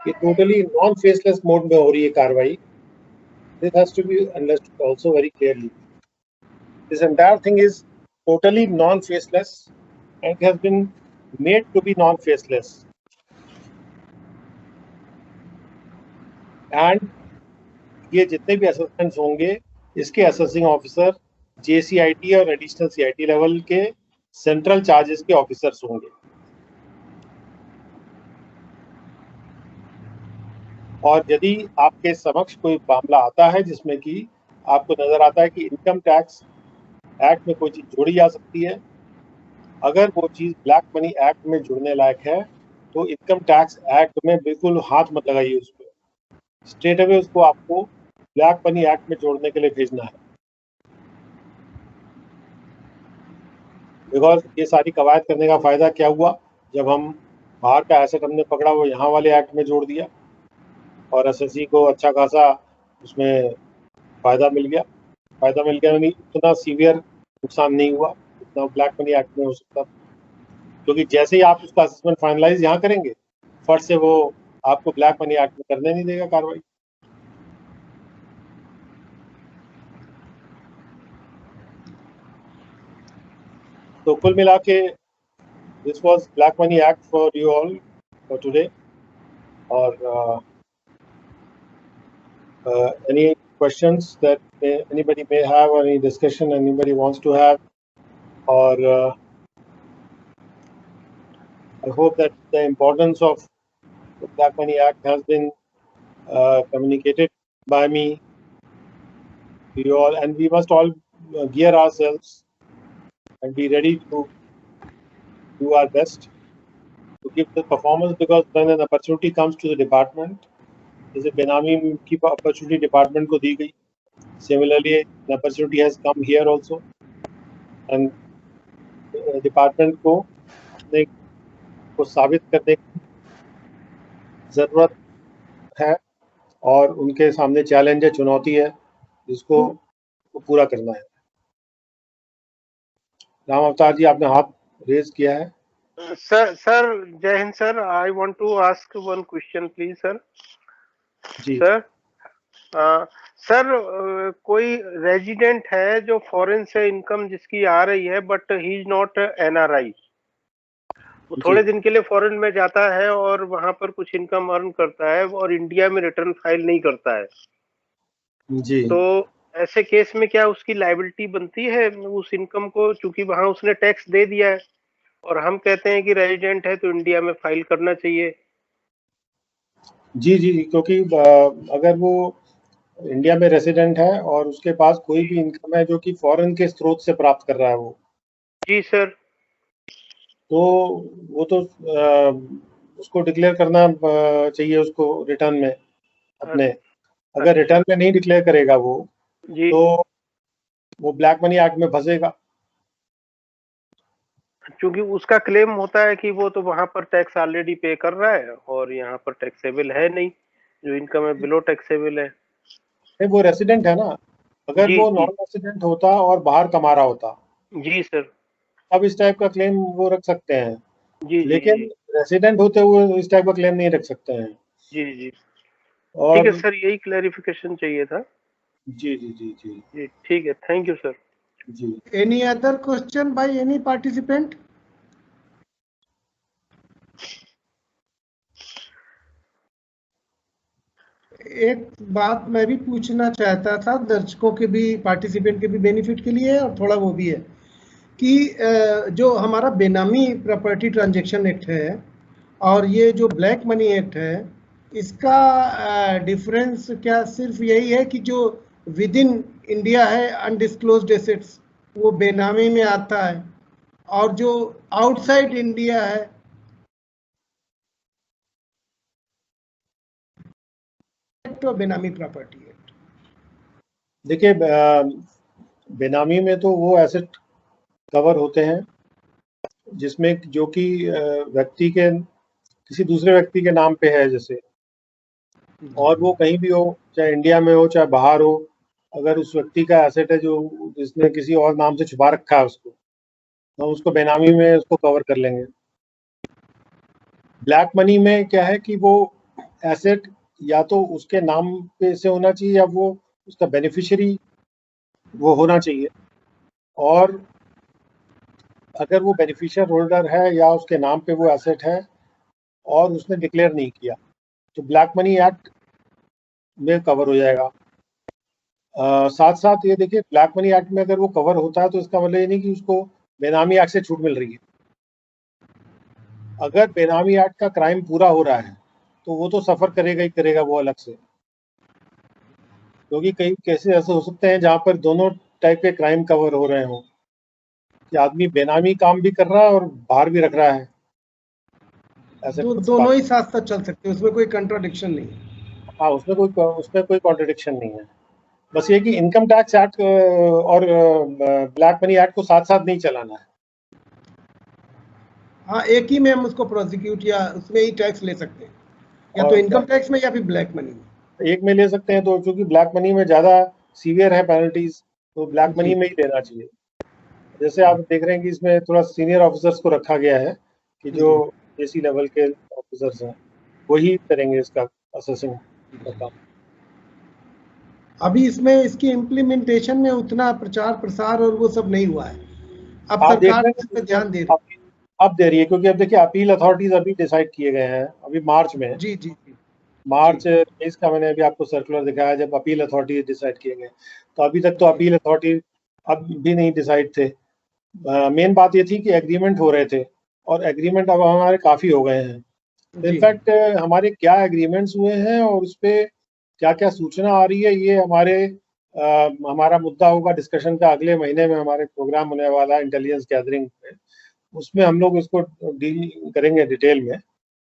ये टोटली नॉन फेसलेस मोड में हो रही है कार्रवाई। This has to be understood also very clearly. This entire thing is totally non faceless and it has been made to be non faceless, and ये जितने भी असेसमेंट्स होंगे इसके असेसिंग ऑफिसर JCIT और एडिशनल CIT लेवल के central charges के officers होंगे। और यदि आपके समक्ष कोई मामला आता है जिसमें कि आपको नजर आता है कि इनकम टैक्स एक्ट में कोई चीज जोड़ी जा सकती है, अगर वो चीज ब्लैक मनी एक्ट में जुड़ने लायक है तो इनकम टैक्स एक्ट में बिल्कुल हाथ मत लगाइए उस पर, स्ट्रेट अवे उसको आपको ब्लैक मनी एक्ट में जोड़ने के लिए भेजना है। बिकॉज ये सारी कवायद करने का फायदा क्या हुआ, जब हम बाहर का एसेट हमने पकड़ा वो यहाँ वाले एक्ट में जोड़ दिया और एसएससी को अच्छा खासा उसमें फ़ायदा मिल गया यानी उतना सीवियर नुकसान नहीं हुआ जितना ब्लैक मनी एक्ट में हो सकता, क्योंकि जैसे ही आप उसका असेसमेंट फाइनलाइज यहाँ करेंगे, फट से वो आपको ब्लैक मनी एक्ट में करने नहीं देगा कार्रवाई। तो कुल मिला के this was black money act for you all for today. और any questions that anybody may have, or any discussion anybody wants to have, or I hope that the importance of the Black Money Act has been communicated by me to you all, and we must all gear ourselves and be ready to do our best to give the performance, because when an opportunity comes to the department, जैसे बेनामी की opportunity department को दी गई, similarly an opportunity has come here also, and department को अपने को साबित करने की जरूरत है और उनके सामने चैलेंज है, चुनौती है, जिसको पूरा करना है। राम अवतार जी, आपने हाथ रेज किया है। सर जय हिंद sir, I want to ask one question please sir. जी सर सर कोई रेजिडेंट है जो फॉरेन से इनकम जिसकी आ रही है, but he is not NRI, वो थोड़े दिन के लिए फॉरेन में जाता है और वहां पर कुछ इनकम अर्न करता है और इंडिया में रिटर्न फाइल नहीं करता है जी, तो ऐसे केस में क्या उसकी लायबिलिटी बनती है उस इनकम को, चूंकि वहां उसने टैक्स दे दिया है और हम कहते हैं कि रेजिडेंट है तो इंडिया में फाइल करना चाहिए। जी जी, क्योंकि अगर वो इंडिया में रेसिडेंट है और उसके पास कोई भी इनकम है जो कि फॉरेन के स्रोत से प्राप्त कर रहा है वो, जी सर, तो वो तो उसको डिक्लेयर करना चाहिए उसको रिटर्न में अपने। अगर रिटर्न में नहीं डिक्लेयर करेगा वो, जी, तो वो ब्लैक मनी एक्ट में फंसेगा। क्योंकि उसका क्लेम होता है कि वो तो वहां पर टैक्स ऑलरेडी पे कर रहा है और यहाँ पर टैक्सेबल है नहीं, जो इनकम है बिलो टैक्सेबल है। नहीं, वो रेसिडेंट है ना। अगर जी वो जी नॉन रेसिडेंट होता और बाहर कमा रहा होता, जी सर, अब इस टाइप का क्लेम वो रख सकते हैं, जी जी लेकिन जी रेसिडेंट होते हुए इस टाइप का क्लेम नहीं रख सकते हैं। जी जी, ठीक है और सर, यही क्लैरिफिकेशन चाहिए था। जी जी जी जी जी ठीक है, थैंक यू सर। जी। Any other question by any participant? एक बात मैं भी पूछना चाहता था, दर्शकों के भी, पार्टिसिपेंट के भी बेनिफिट के लिए और थोड़ा वो भी है कि जो हमारा बेनामी प्रॉपर्टी ट्रांजैक्शन एक्ट है और ये जो ब्लैक मनी एक्ट है, इसका डिफरेंस क्या सिर्फ यही है कि जो विद इन इंडिया है अनडिस्क्लोज्ड एसेट्स वो बेनामी में आता है, और जो आउटसाइड इंडिया है तो बेनामी प्रॉपर्टी एक्ट? देखिए, बेनामी में तो वो एसेट कवर होते हैं जिसमें जो कि व्यक्ति के किसी दूसरे व्यक्ति के नाम पे है, जैसे, और वो कहीं भी हो, चाहे इंडिया में हो चाहे बाहर हो, अगर उस व्यक्ति का एसेट है जो जिसने किसी और नाम से छुपा रखा है उसको, हम उसको बेनामी में उसको कवर कर लेंगे। ब्लैक मनी में क्या है कि वो एसेट या तो उसके नाम पे से होना चाहिए या वो उसका बेनिफिशियरी वो होना चाहिए, और अगर वो बेनिफिशियर होल्डर है या उसके नाम पे वो एसेट है और उसने डिक्लेयर नहीं किया, तो ब्लैक मनी एक्ट में कवर हो जाएगा। साथ साथ ये देखिए, ब्लैक मनी एक्ट में अगर वो कवर होता है तो इसका मतलब ये नहीं कि उसको बेनामी एक्ट से छूट मिल रही है। अगर बेनामी एक्ट का क्राइम पूरा हो रहा है तो वो तो सफर करेगा ही करेगा वो अलग से, क्योंकि कई केसेस ऐसे हो सकते हैं जहां पर दोनों टाइप के क्राइम कवर हो रहे हों, कि आदमी बेनामी काम भी कर रहा है और बाहर भी रख रहा है ऐसे दोनों ही साथ साथ चल सकते हैं, उसमें कोई कंट्राडिक्शन नहीं है। हाँ, उसमें कोई कॉन्ट्रडिक्शन नहीं है। बस ये कि इनकम टैक्स एक्ट और ब्लैक मनी एक्ट को साथ साथ नहीं चलाना है। हाँ, एक ही में हम उसको प्रोसिक्यूट या उसमें ही टैक्स ले सकते हैं। या तो इनकम टैक्स में या फिर ब्लैक मनी में? एक में ले सकते हैं, तो क्योंकि ब्लैक मनी में ज्यादा सीवियर है पेनल्टीज, तो ब्लैक जी। मनी में ही देना चाहिए। जैसे आप देख रहे हैं कि इसमें थोड़ा सीनियर ऑफिसर्स को रखा गया है कि जो एसी लेवल के ऑफिसर्स हैं वही करेंगे इसका असेसिंग का काम। अभी इसमें इसकी इम्प्लीमेंटेशन में उतना प्रचार प्रसार और वो सब नहीं हुआ है। अब आप देख सरकार रहे इस हैं पे ध्यान दे रही है। अब दे रही है, क्योंकि अब देखिए अपील अथॉरिटीज अभी डिसाइड किए गए हैं, अभी मार्च में। जी जी जी। मार्च 23 का मैंने अभी आपको सर्कुलर दिखाया जब अपील अथॉरिटी डिसाइड किए गए। तो अभी तक तो अपील अथॉरिटी अब भी नहीं डिसाइड थे। मेन बात ये थी कि एग्रीमेंट हो रहे थे, और एग्रीमेंट अब हमारे काफ़ी हो गए हैं। जी। इनफैक्ट हमारे क्या एग्रीमेंट्स हुए हैं और उस पर क्या क्या सूचना आ रही है, ये हमारा मुद्दा होगा डिस्कशन का। अगले महीने में हमारे प्रोग्राम होने वाला है इंटेलिजेंस गैदरिंग पे, उसमें हम लोग इसको डील करेंगे डिटेल में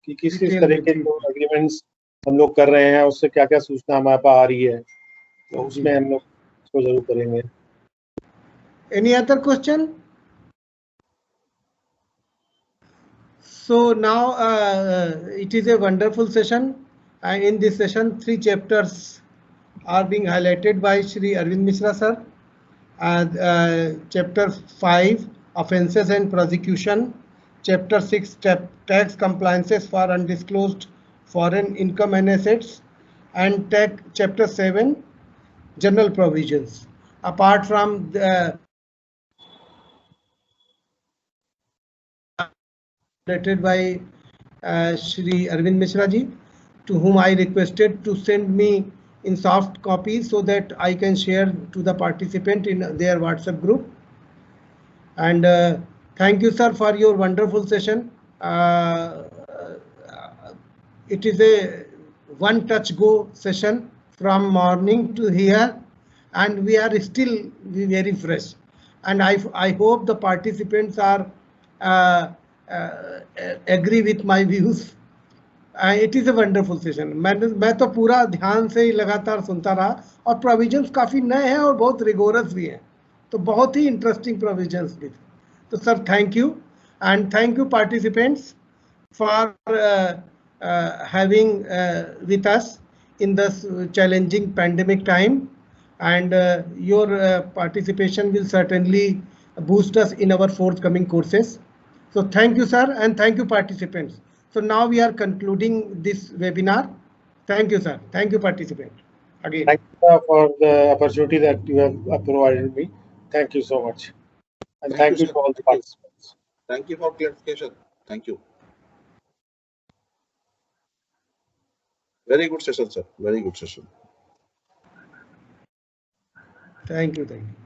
कि किस किस डिटेल तरह में, के जी जो एग्रीमेंट्स हम लोग कर रहे हैं उससे क्या क्या सूचना हमारे पास आ रही है, तो जी। उसमें हम लोग इसको जरूर करेंगे। Any other question? So now it is a wonderful session, and in this session 3 chapters are being highlighted by Shri Arvind Mishra sir. Chapter 5 offences and prosecution, chapter 6 tax compliances for undisclosed foreign income and assets, and chapter 7 general provisions. Apart from the related by Shri Arvind Mishra ji, to whom I requested to send me in soft copy so that I can share to the participant in their WhatsApp group. And thank you sir for your wonderful session. It is a one touch go session from morning to here, and we are still very fresh, and I hope the participants are agree with my views. It is a wonderful session. मैं तो पूरा ध्यान से ही लगातार सुनता रहा, और provisions काफ़ी नए हैं और बहुत रिगोरस भी हैं, तो बहुत ही इंटरेस्टिंग प्रोविजंस भी थे। तो sir thank you, and thank you participants for having with us in this challenging pandemic time, and your participation will certainly boost us in our forthcoming courses. So thank you sir, and thank you participants. So now we are concluding this webinar. Thank you sir, thank you participant again. Thank you for the opportunity that you have provided me. Thank you so much, and thank you sir. to all the Thank you. participants. Thank you for clarification. Thank you. Very good session, sir. Very good session. Thank you, thank you.